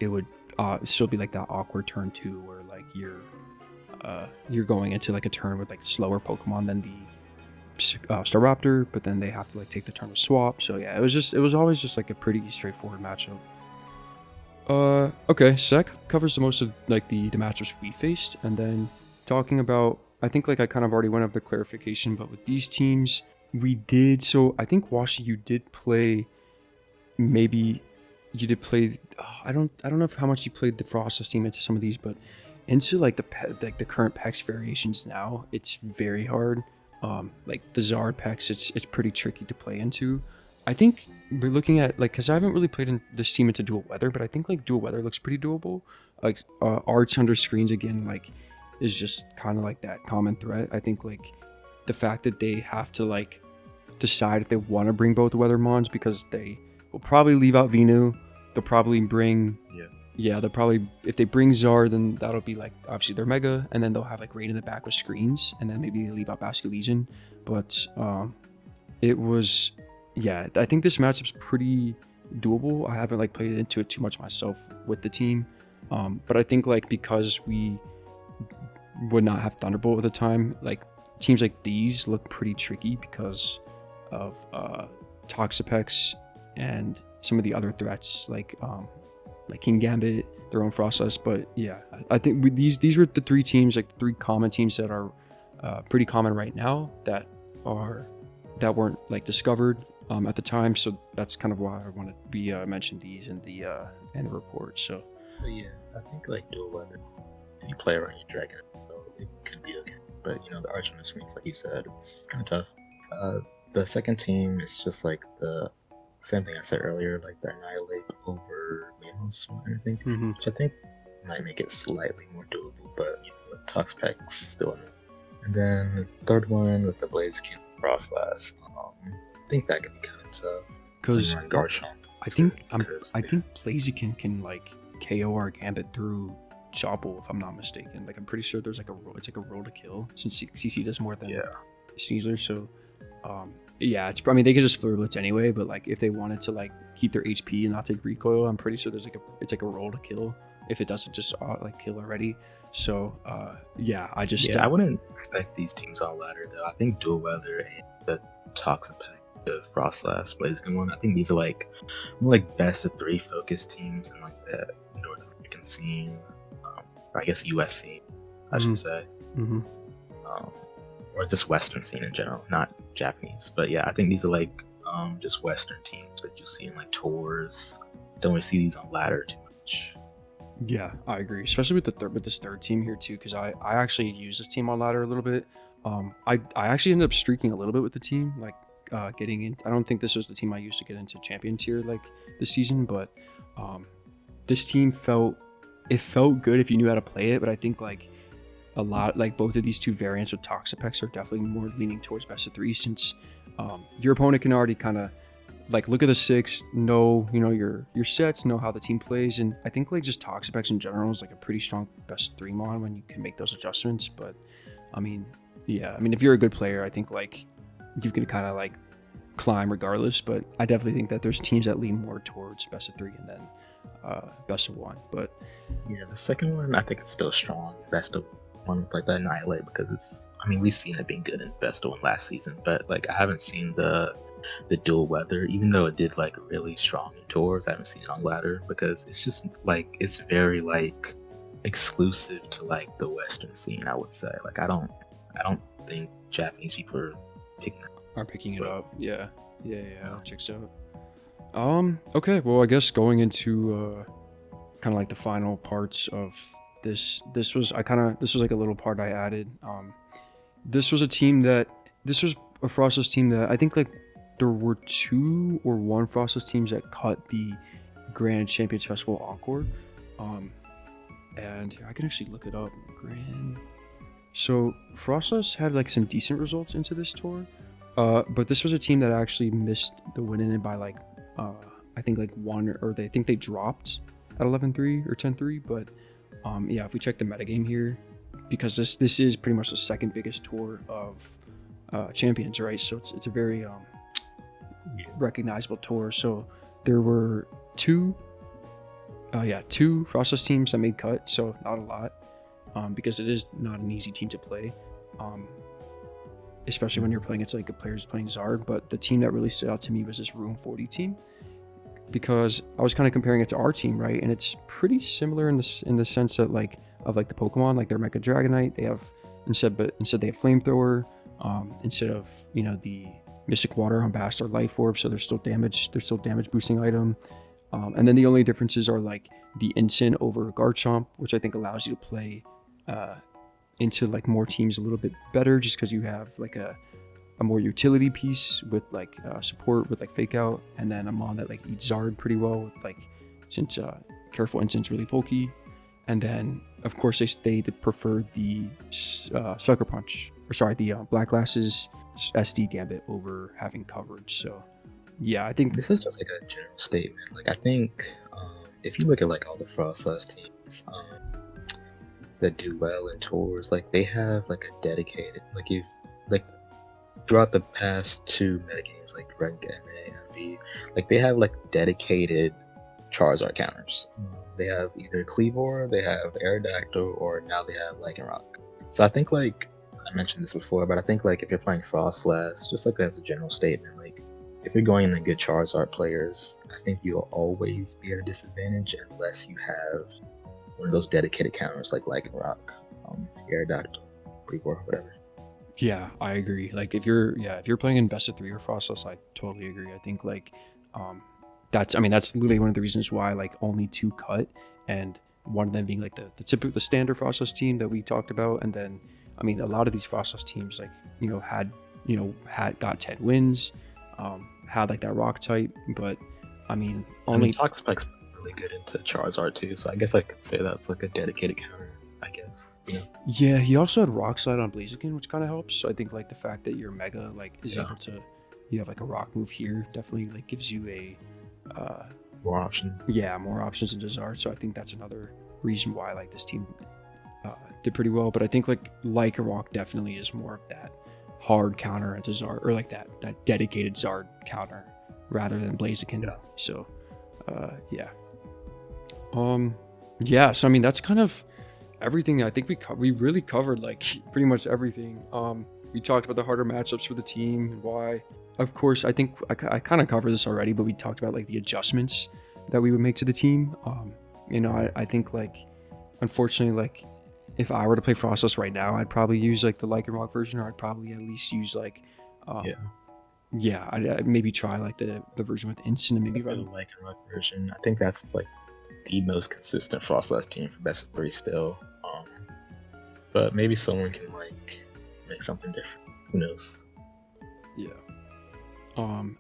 it would still be like that awkward turn 2 where like you're going into like a turn with like slower Pokemon than the Staraptor, but then they have to like take the turn to swap. So yeah, it was always just like a pretty straightforward matchup. Okay, Sec covers the most of like the matchups we faced, and then talking about, I think like I kind of already went over the clarification, but with these teams we did. So I think Washy, you did play. Maybe you did play. I don't know how much you played the Froslass team into some of these, but into like the current PEX variations now, it's very hard. Like the Zard PEX, it's pretty tricky to play into. I think we're looking at like, because I haven't really played in this team into dual weather, but I think like dual weather looks pretty doable. Like arts under screens again, like is just kind of like that common threat. I think like the fact that they have to like decide if they want to bring both weather mons, because they will probably leave out Venu. They'll probably bring they'll probably, if they bring Zard, then that'll be like obviously their mega, and then they'll have like Raid in the back with screens, and then maybe they leave out Basket Legion. But it was, yeah, I think this matchup's pretty doable. I haven't like played into it too much myself with the team, but I think like because we would not have Thunderbolt at the time, like teams like these look pretty tricky because of Toxapex and some of the other threats like King Gambit, their own Froslass. But yeah, I think these were the three teams, like the three common teams that are pretty common right now that weren't like discovered at the time. So that's kind of why I wanted to mention these in the report. So yeah, I think like dual weather, if you play around your dragon, it could be okay. But you know, the arch on the screens, like you said, it's kind of tough. The second team is just like the same thing I said earlier, like the Annihilate over Mamos, I think, which I think might make it slightly more doable, but you know, the Toxpack's still in it. And then the third one with the Blaziken Froslass, I think that could be kind of tough. Because I think think Blaziken can like KO our Gambit through Chopple, if I'm not mistaken. Like I'm pretty sure there's like it's like a roll to kill, since CC does more than Caesar. So yeah, I mean they could just Fleur Blitz anyway, but like if they wanted to like keep their HP and not take recoil, I'm pretty sure there's it's like a roll to kill if it doesn't just like kill already. So yeah, I wouldn't expect these teams on ladder though. I think dual weather and the Toxapex, the Froslass, Blaziken one, I think these are like more like best of 3 focused teams in like the North American scene, or I guess US scene, I should say. Or just Western scene in general, not Japanese. But yeah, I think these are like just Western teams that you see in like tours. Don't really see these on ladder too much. Yeah, I agree, especially with this third team here too, because I actually use this team on ladder a little bit. I actually ended up streaking a little bit with the team, like getting in. I don't think this was the team I used to get into champion tier like this season, but this team felt good if you knew how to play it. But I think like a lot, like both of these two variants with Toxapex are definitely more leaning towards best of 3, since your opponent can already kind of like look at the 6, know your sets, know how the team plays, and I think like just Toxapex in general is like a pretty strong best of 3 mon when you can make those adjustments. But I mean, yeah, I mean if you're a good player, I think like you can kind of like climb regardless. But I definitely think that there's teams that lean more towards best of 3 and then best of 1. But yeah, the second one I think it's still strong, best of 1 with like the Annihilate, because we've seen it being good in best of 1 last season, but like I haven't seen the dual weather, even though it did like really strong in tours. I haven't seen it on ladder because it's just like it's very like exclusive to like the Western scene, I would say. Like I don't think Japanese people are picking it up. Yeah, I'll check so. Okay, well I guess going into kind of like the final parts of this was like a little part I added. This was a Froslass team that I think like there were 2 or 1 Froslass teams that cut the Grand Champions Festival Encore. And I can actually look it up. So Froslass had like some decent results into this tour. But this was a team that actually missed the win in it by like I think like 1, or they think they dropped at 11-3 or 10-3. But yeah, if we check the metagame here, because this is pretty much the second biggest tour of champions, right? So it's a very recognizable tour. So there were 2 Froslass teams that made cut, so not a lot, because it is not an easy team to play, especially when you're playing it's like a player's playing Zard. But the team that really stood out to me was this Room 40 team, because I was kind of comparing it to our team, right? And it's pretty similar in the sense that like of like the Pokemon, like their Mega Dragonite, they have instead they have Flamethrower, instead of the Mystic Water on Bass or Life Orb, so they're still damage boosting item. And then the only differences are like the Instant over Garchomp, which I think allows you to play into like more teams a little bit better, just because you have like a more utility piece with like support with like Fake Out, and then a mon that like eats Zard pretty well with like, since Careful Instant's really bulky. And then, of course, they prefer the Sucker Punch, or sorry, the Black Glasses SD Gambit over having coverage. So, yeah, I think This is just like a general statement. Like I think if you look at like all the Froslass teams that do well in tours, like they have like a dedicated like throughout the past two metagames like rank MA and B, like they have like dedicated Charizard counters. They have either Cleavor, they have Aerodactyl, or now they have Lycanroc. So I think like I mentioned this before, but I think like if you're playing Froslass, just like as a general statement, like if you're going into good Charizard players, I think you'll always be at a disadvantage unless you have one of those dedicated counters like Lycanroc, Aerodactyl, Cleavor, whatever. yeah, I agree. Like if you're playing in best of 3 or Frostless, I totally agree. I think like that's literally one of the reasons why like only 2 cut, and one of them being like the typical the standard Frostless team that we talked about, and then I mean a lot of these Frostless teams like had got 10 wins, had like that rock type, but I mean only Toxpike's really good into Charizard too, so I guess I could say that's like a dedicated counter, I guess. yeah, he also had rock slide on Blaziken, which kind of helps. So I think like the fact that your Mega like is able to, you have like a rock move here, definitely like gives you a More options. yeah, more options in Zard. So I think that's another reason why like this team did pretty well. But I think like a rock definitely is more of that hard counter into Zard, or like that dedicated Zard counter rather than Blaziken. Yeah. So yeah. Yeah, so I mean that's kind of everything. I think we really covered like pretty much everything. We talked about the harder matchups for the team and why. Of course, I think I kind of covered this already, but we talked about like the adjustments that we would make to the team. I think like unfortunately, like if I were to play Frostless right now, I'd probably use like the Lycanroc version, or I'd probably at least use like I'd maybe try like the version with instant, and maybe the run Lycanroc version. I think that's like the most consistent Froslass team for best of 3 still. But maybe someone can like make something different. Who knows? Yeah.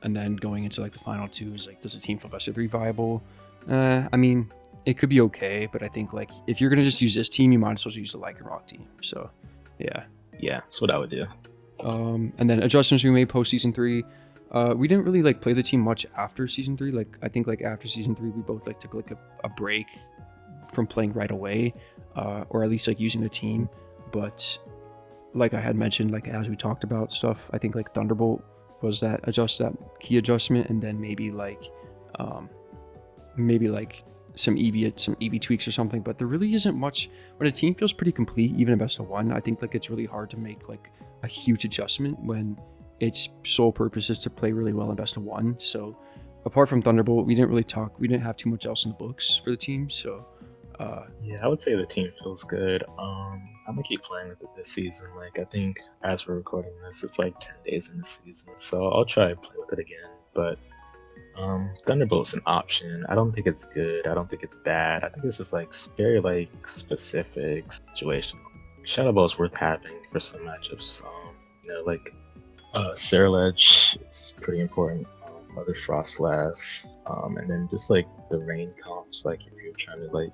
And then going into like the final 2 is like, does a team feel best of 3 viable? I mean, it could be okay, but I think like if you're gonna just use this team, you might as well use the Lycanroc team. So, yeah. Yeah, that's what I would do. And then adjustments we made post season 3. We didn't really like play the team much after season 3. Like I think like after season 3, we both like took like a break from playing right away, or at least like using the team. But like I had mentioned, like as we talked about stuff, I think like Thunderbolt was that key adjustment, and then maybe like some EV tweaks or something. But there really isn't much when a team feels pretty complete, even in best of 1. I think like it's really hard to make like a huge adjustment when its sole purpose is to play really well in best of 1. So apart from Thunderbolt, we didn't have too much else in the books for the team. So yeah, I would say the team feels good. I'm gonna keep playing with it this season. Like I think as we're recording this, it's like 10 days in the season, so I'll try to play with it again. But Thunderbolt's an option. I don't think it's good. I don't think it's bad. I think it's just like very like specific situation. Shadow Ball's worth having for some matchups. Like Ceruledge is pretty important. Other Froslass, and then just like the rain comps. Like if you're trying to like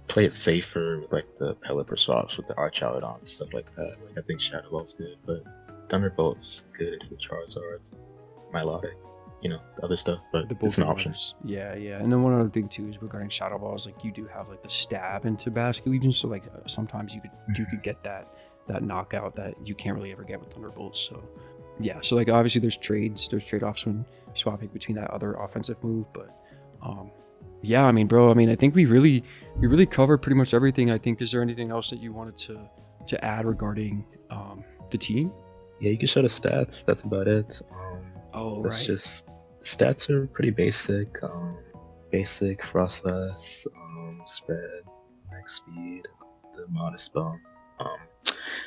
play it safer with like the Pelipper swaps with the Archaludon and stuff like that. Like I think Shadow Ball's good, but Thunderbolt's good into the Charizards, Milotic, the other stuff, but it's an option. Yeah. And then one other thing too is regarding Shadow Balls, like you do have like the stab into Basket Legion, so like sometimes you could get that knockout that you can't really ever get with Thunderbolts. So yeah, so like obviously there's trade-offs when swapping between that other offensive move, but yeah, I mean, bro, I think we really covered pretty much everything. I think, is there anything else that you wanted to add regarding the team? Yeah, you can show the stats. That's about it. That's right. Just stats are pretty basic. Basic Froslass, spread, max speed, the modest bump,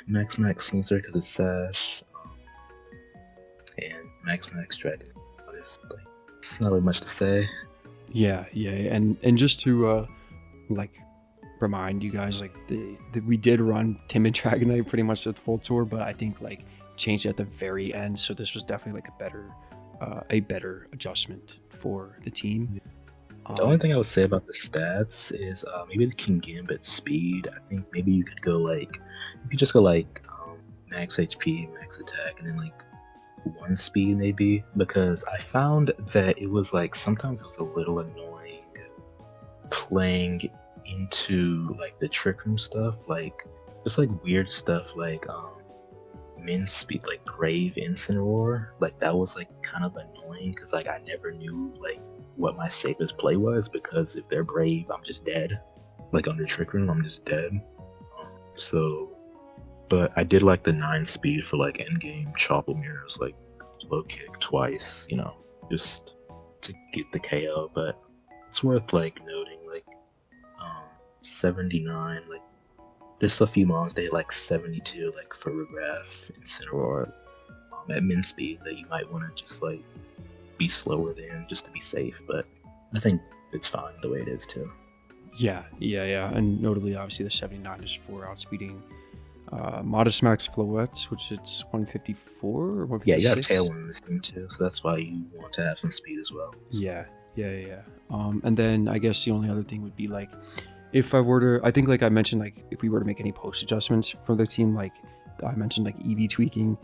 max sensor because it's sash, and max dragon. It's not really much to say. Yeah, and just to like remind you guys, like we did run Timid Dragonite pretty much the whole tour, but I think like changed at the very end, so this was definitely like a better adjustment for the team. The only thing I would say about the stats is maybe the can gambit speed. I think maybe you could just go like max HP, max attack, and then like one speed maybe, because I found that it was like sometimes it was a little annoying playing into like the trick room stuff, like just like weird stuff like min speed, like brave instant roar, like that was like kind of annoying because like I never knew like what my safest play was, because if they're brave I'm just dead, like under trick room I'm just dead. So but I did like the 9 speed for like end game chopple mirrors, like low kick twice, just to get the KO. But it's worth like noting, like 79, like there's a few mons they had like 72, like for Regraph and Cineroar at min speed that you might want to just like be slower than, just to be safe. But I think it's fine the way it is too. Yeah. And notably, obviously, the 79 is for outspeeding Modest Max Floettes, which it's 154 or 156. Yeah, you got a tailwind in this team too, so that's why you want to have some speed as well. So. Yeah. And then I guess the only other thing would be like, if I were to, I think like I mentioned, like if we were to make any post adjustments for the team, like I mentioned, like EV tweaking,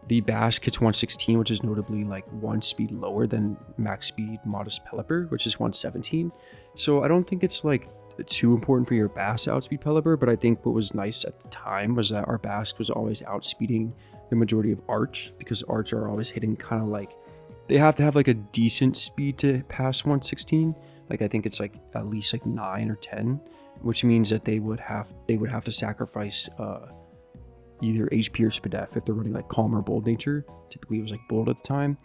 the Basque hits 116, which is notably like 1 speed lower than max speed Modest Pelipper, which is 117. So I don't think it's like too important for your Basque to outspeed Pelipper, but I think what was nice at the time was that our Basque was always outspeeding the majority of Arch, because Arch are always hitting kind of like, they have to have like a decent speed to pass 116. Like I think it's like at least like 9 or 10, which means that they would have to sacrifice either HP or Spadef if they're running like Calm or Bold Nature. Typically it was like Bold at the time.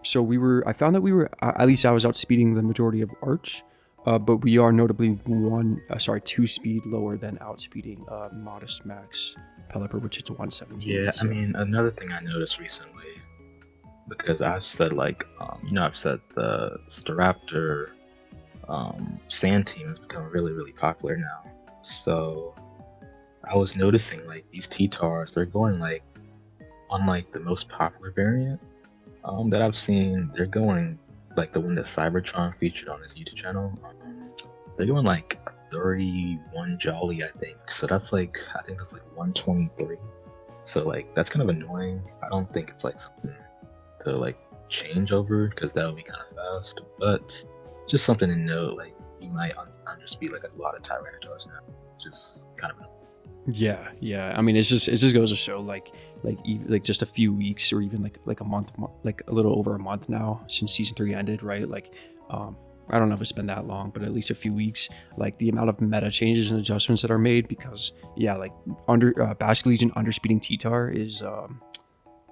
So I found that we were, at least I was outspeeding the majority of Arch, but we are notably 2 speed lower than outspeeding Modest Max Pelipper, which hits 117. Yeah, so. I mean, another thing I noticed recently, because I've said like, I've said the Staraptor sand team has become really, really popular now. So I was noticing like these T-Tars, they're going like on like the most popular variant that I've seen. They're going like the one that Cybertron featured on his YouTube channel. They're going like 31 Jolly, I think. So that's like, I think that's like 123. So like that's kind of annoying. I don't think it's like something to like change over, because that would be kind of fast. But just something to note, like you might underspeed like a lot of Tyrantors now, just kind of annoying. Yeah. I mean, it just goes to show like just a few weeks or even like a month, like a little over a month now since season 3 ended, right? Like, I don't know if it's been that long, but at least a few weeks. Like the amount of meta changes and adjustments that are made, because like Basque Legion underspeeding T-Tar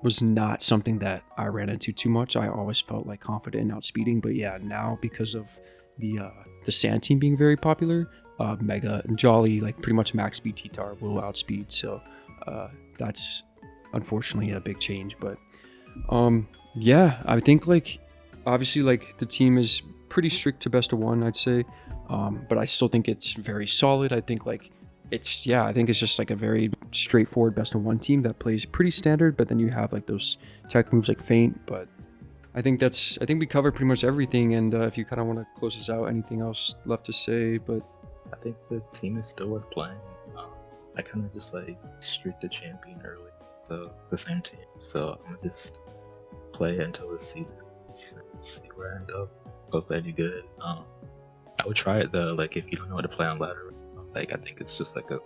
was not something that I ran into too much. I always felt like confident in outspeeding, but yeah, now because of the Sand team being very popular, Mega and Jolly, like pretty much max speed T-Tar will outspeed. So that's unfortunately a big change. But yeah, I think like obviously like the team is pretty strict to best of 1, I'd say. But I still think it's very solid. I think like I think it's just like a very straightforward best of 1 team that plays pretty standard, but then you have like those tech moves like Feint. But I think we covered pretty much everything. And if you kind of want to close this out, anything else left to say? But I think the team is still worth playing. I kind of just like streaked the champion early, so the same team. So I'm gonna just play until this season, see where I end up. Hopefully I do good. I would try it though. Like if you don't know what to play on ladder, like I think it's just like a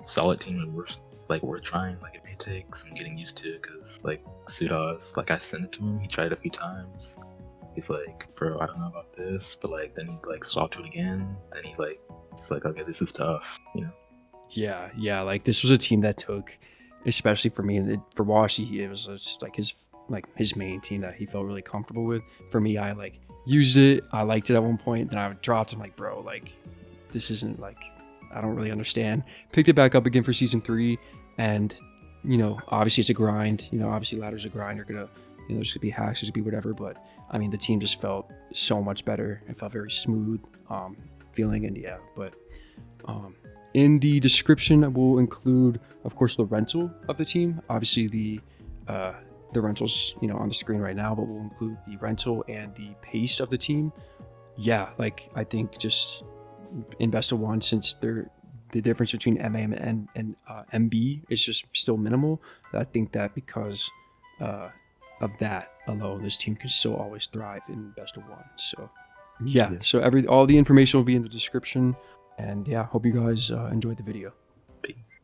solid team, and we're trying. Like it may take some getting used to, because like Sudas, like I sent it to him, he tried it a few times. He's like, bro, I don't know about this, but like then he like swapped to it again. Then he like, it's like, okay, this is tough, Yeah. Like this was a team that took, especially for me and for Washy, it was just like his main team that he felt really comfortable with. For me, I like used it. I liked it at one point, then I dropped. I'm like, bro, like this isn't like, I don't really understand. Picked it back up again for season 3, and obviously it's a grind. Obviously ladder's a grind. You're gonna, there's gonna be hacks, there's gonna be whatever. But I mean, the team just felt so much better. It felt very smooth feeling, and yeah. But in the description, I will include, of course, the rental of the team. Obviously the rentals, on the screen right now, but we'll include the rental and the pace of the team yeah, like I think just in best of one, since the difference between MA and MB is just still minimal. I think that because uh, of that alone, this team can still always thrive in best of one. So yeah, Yeah. so all the information will be in the description, and yeah, hope you guys enjoyed the video. Peace.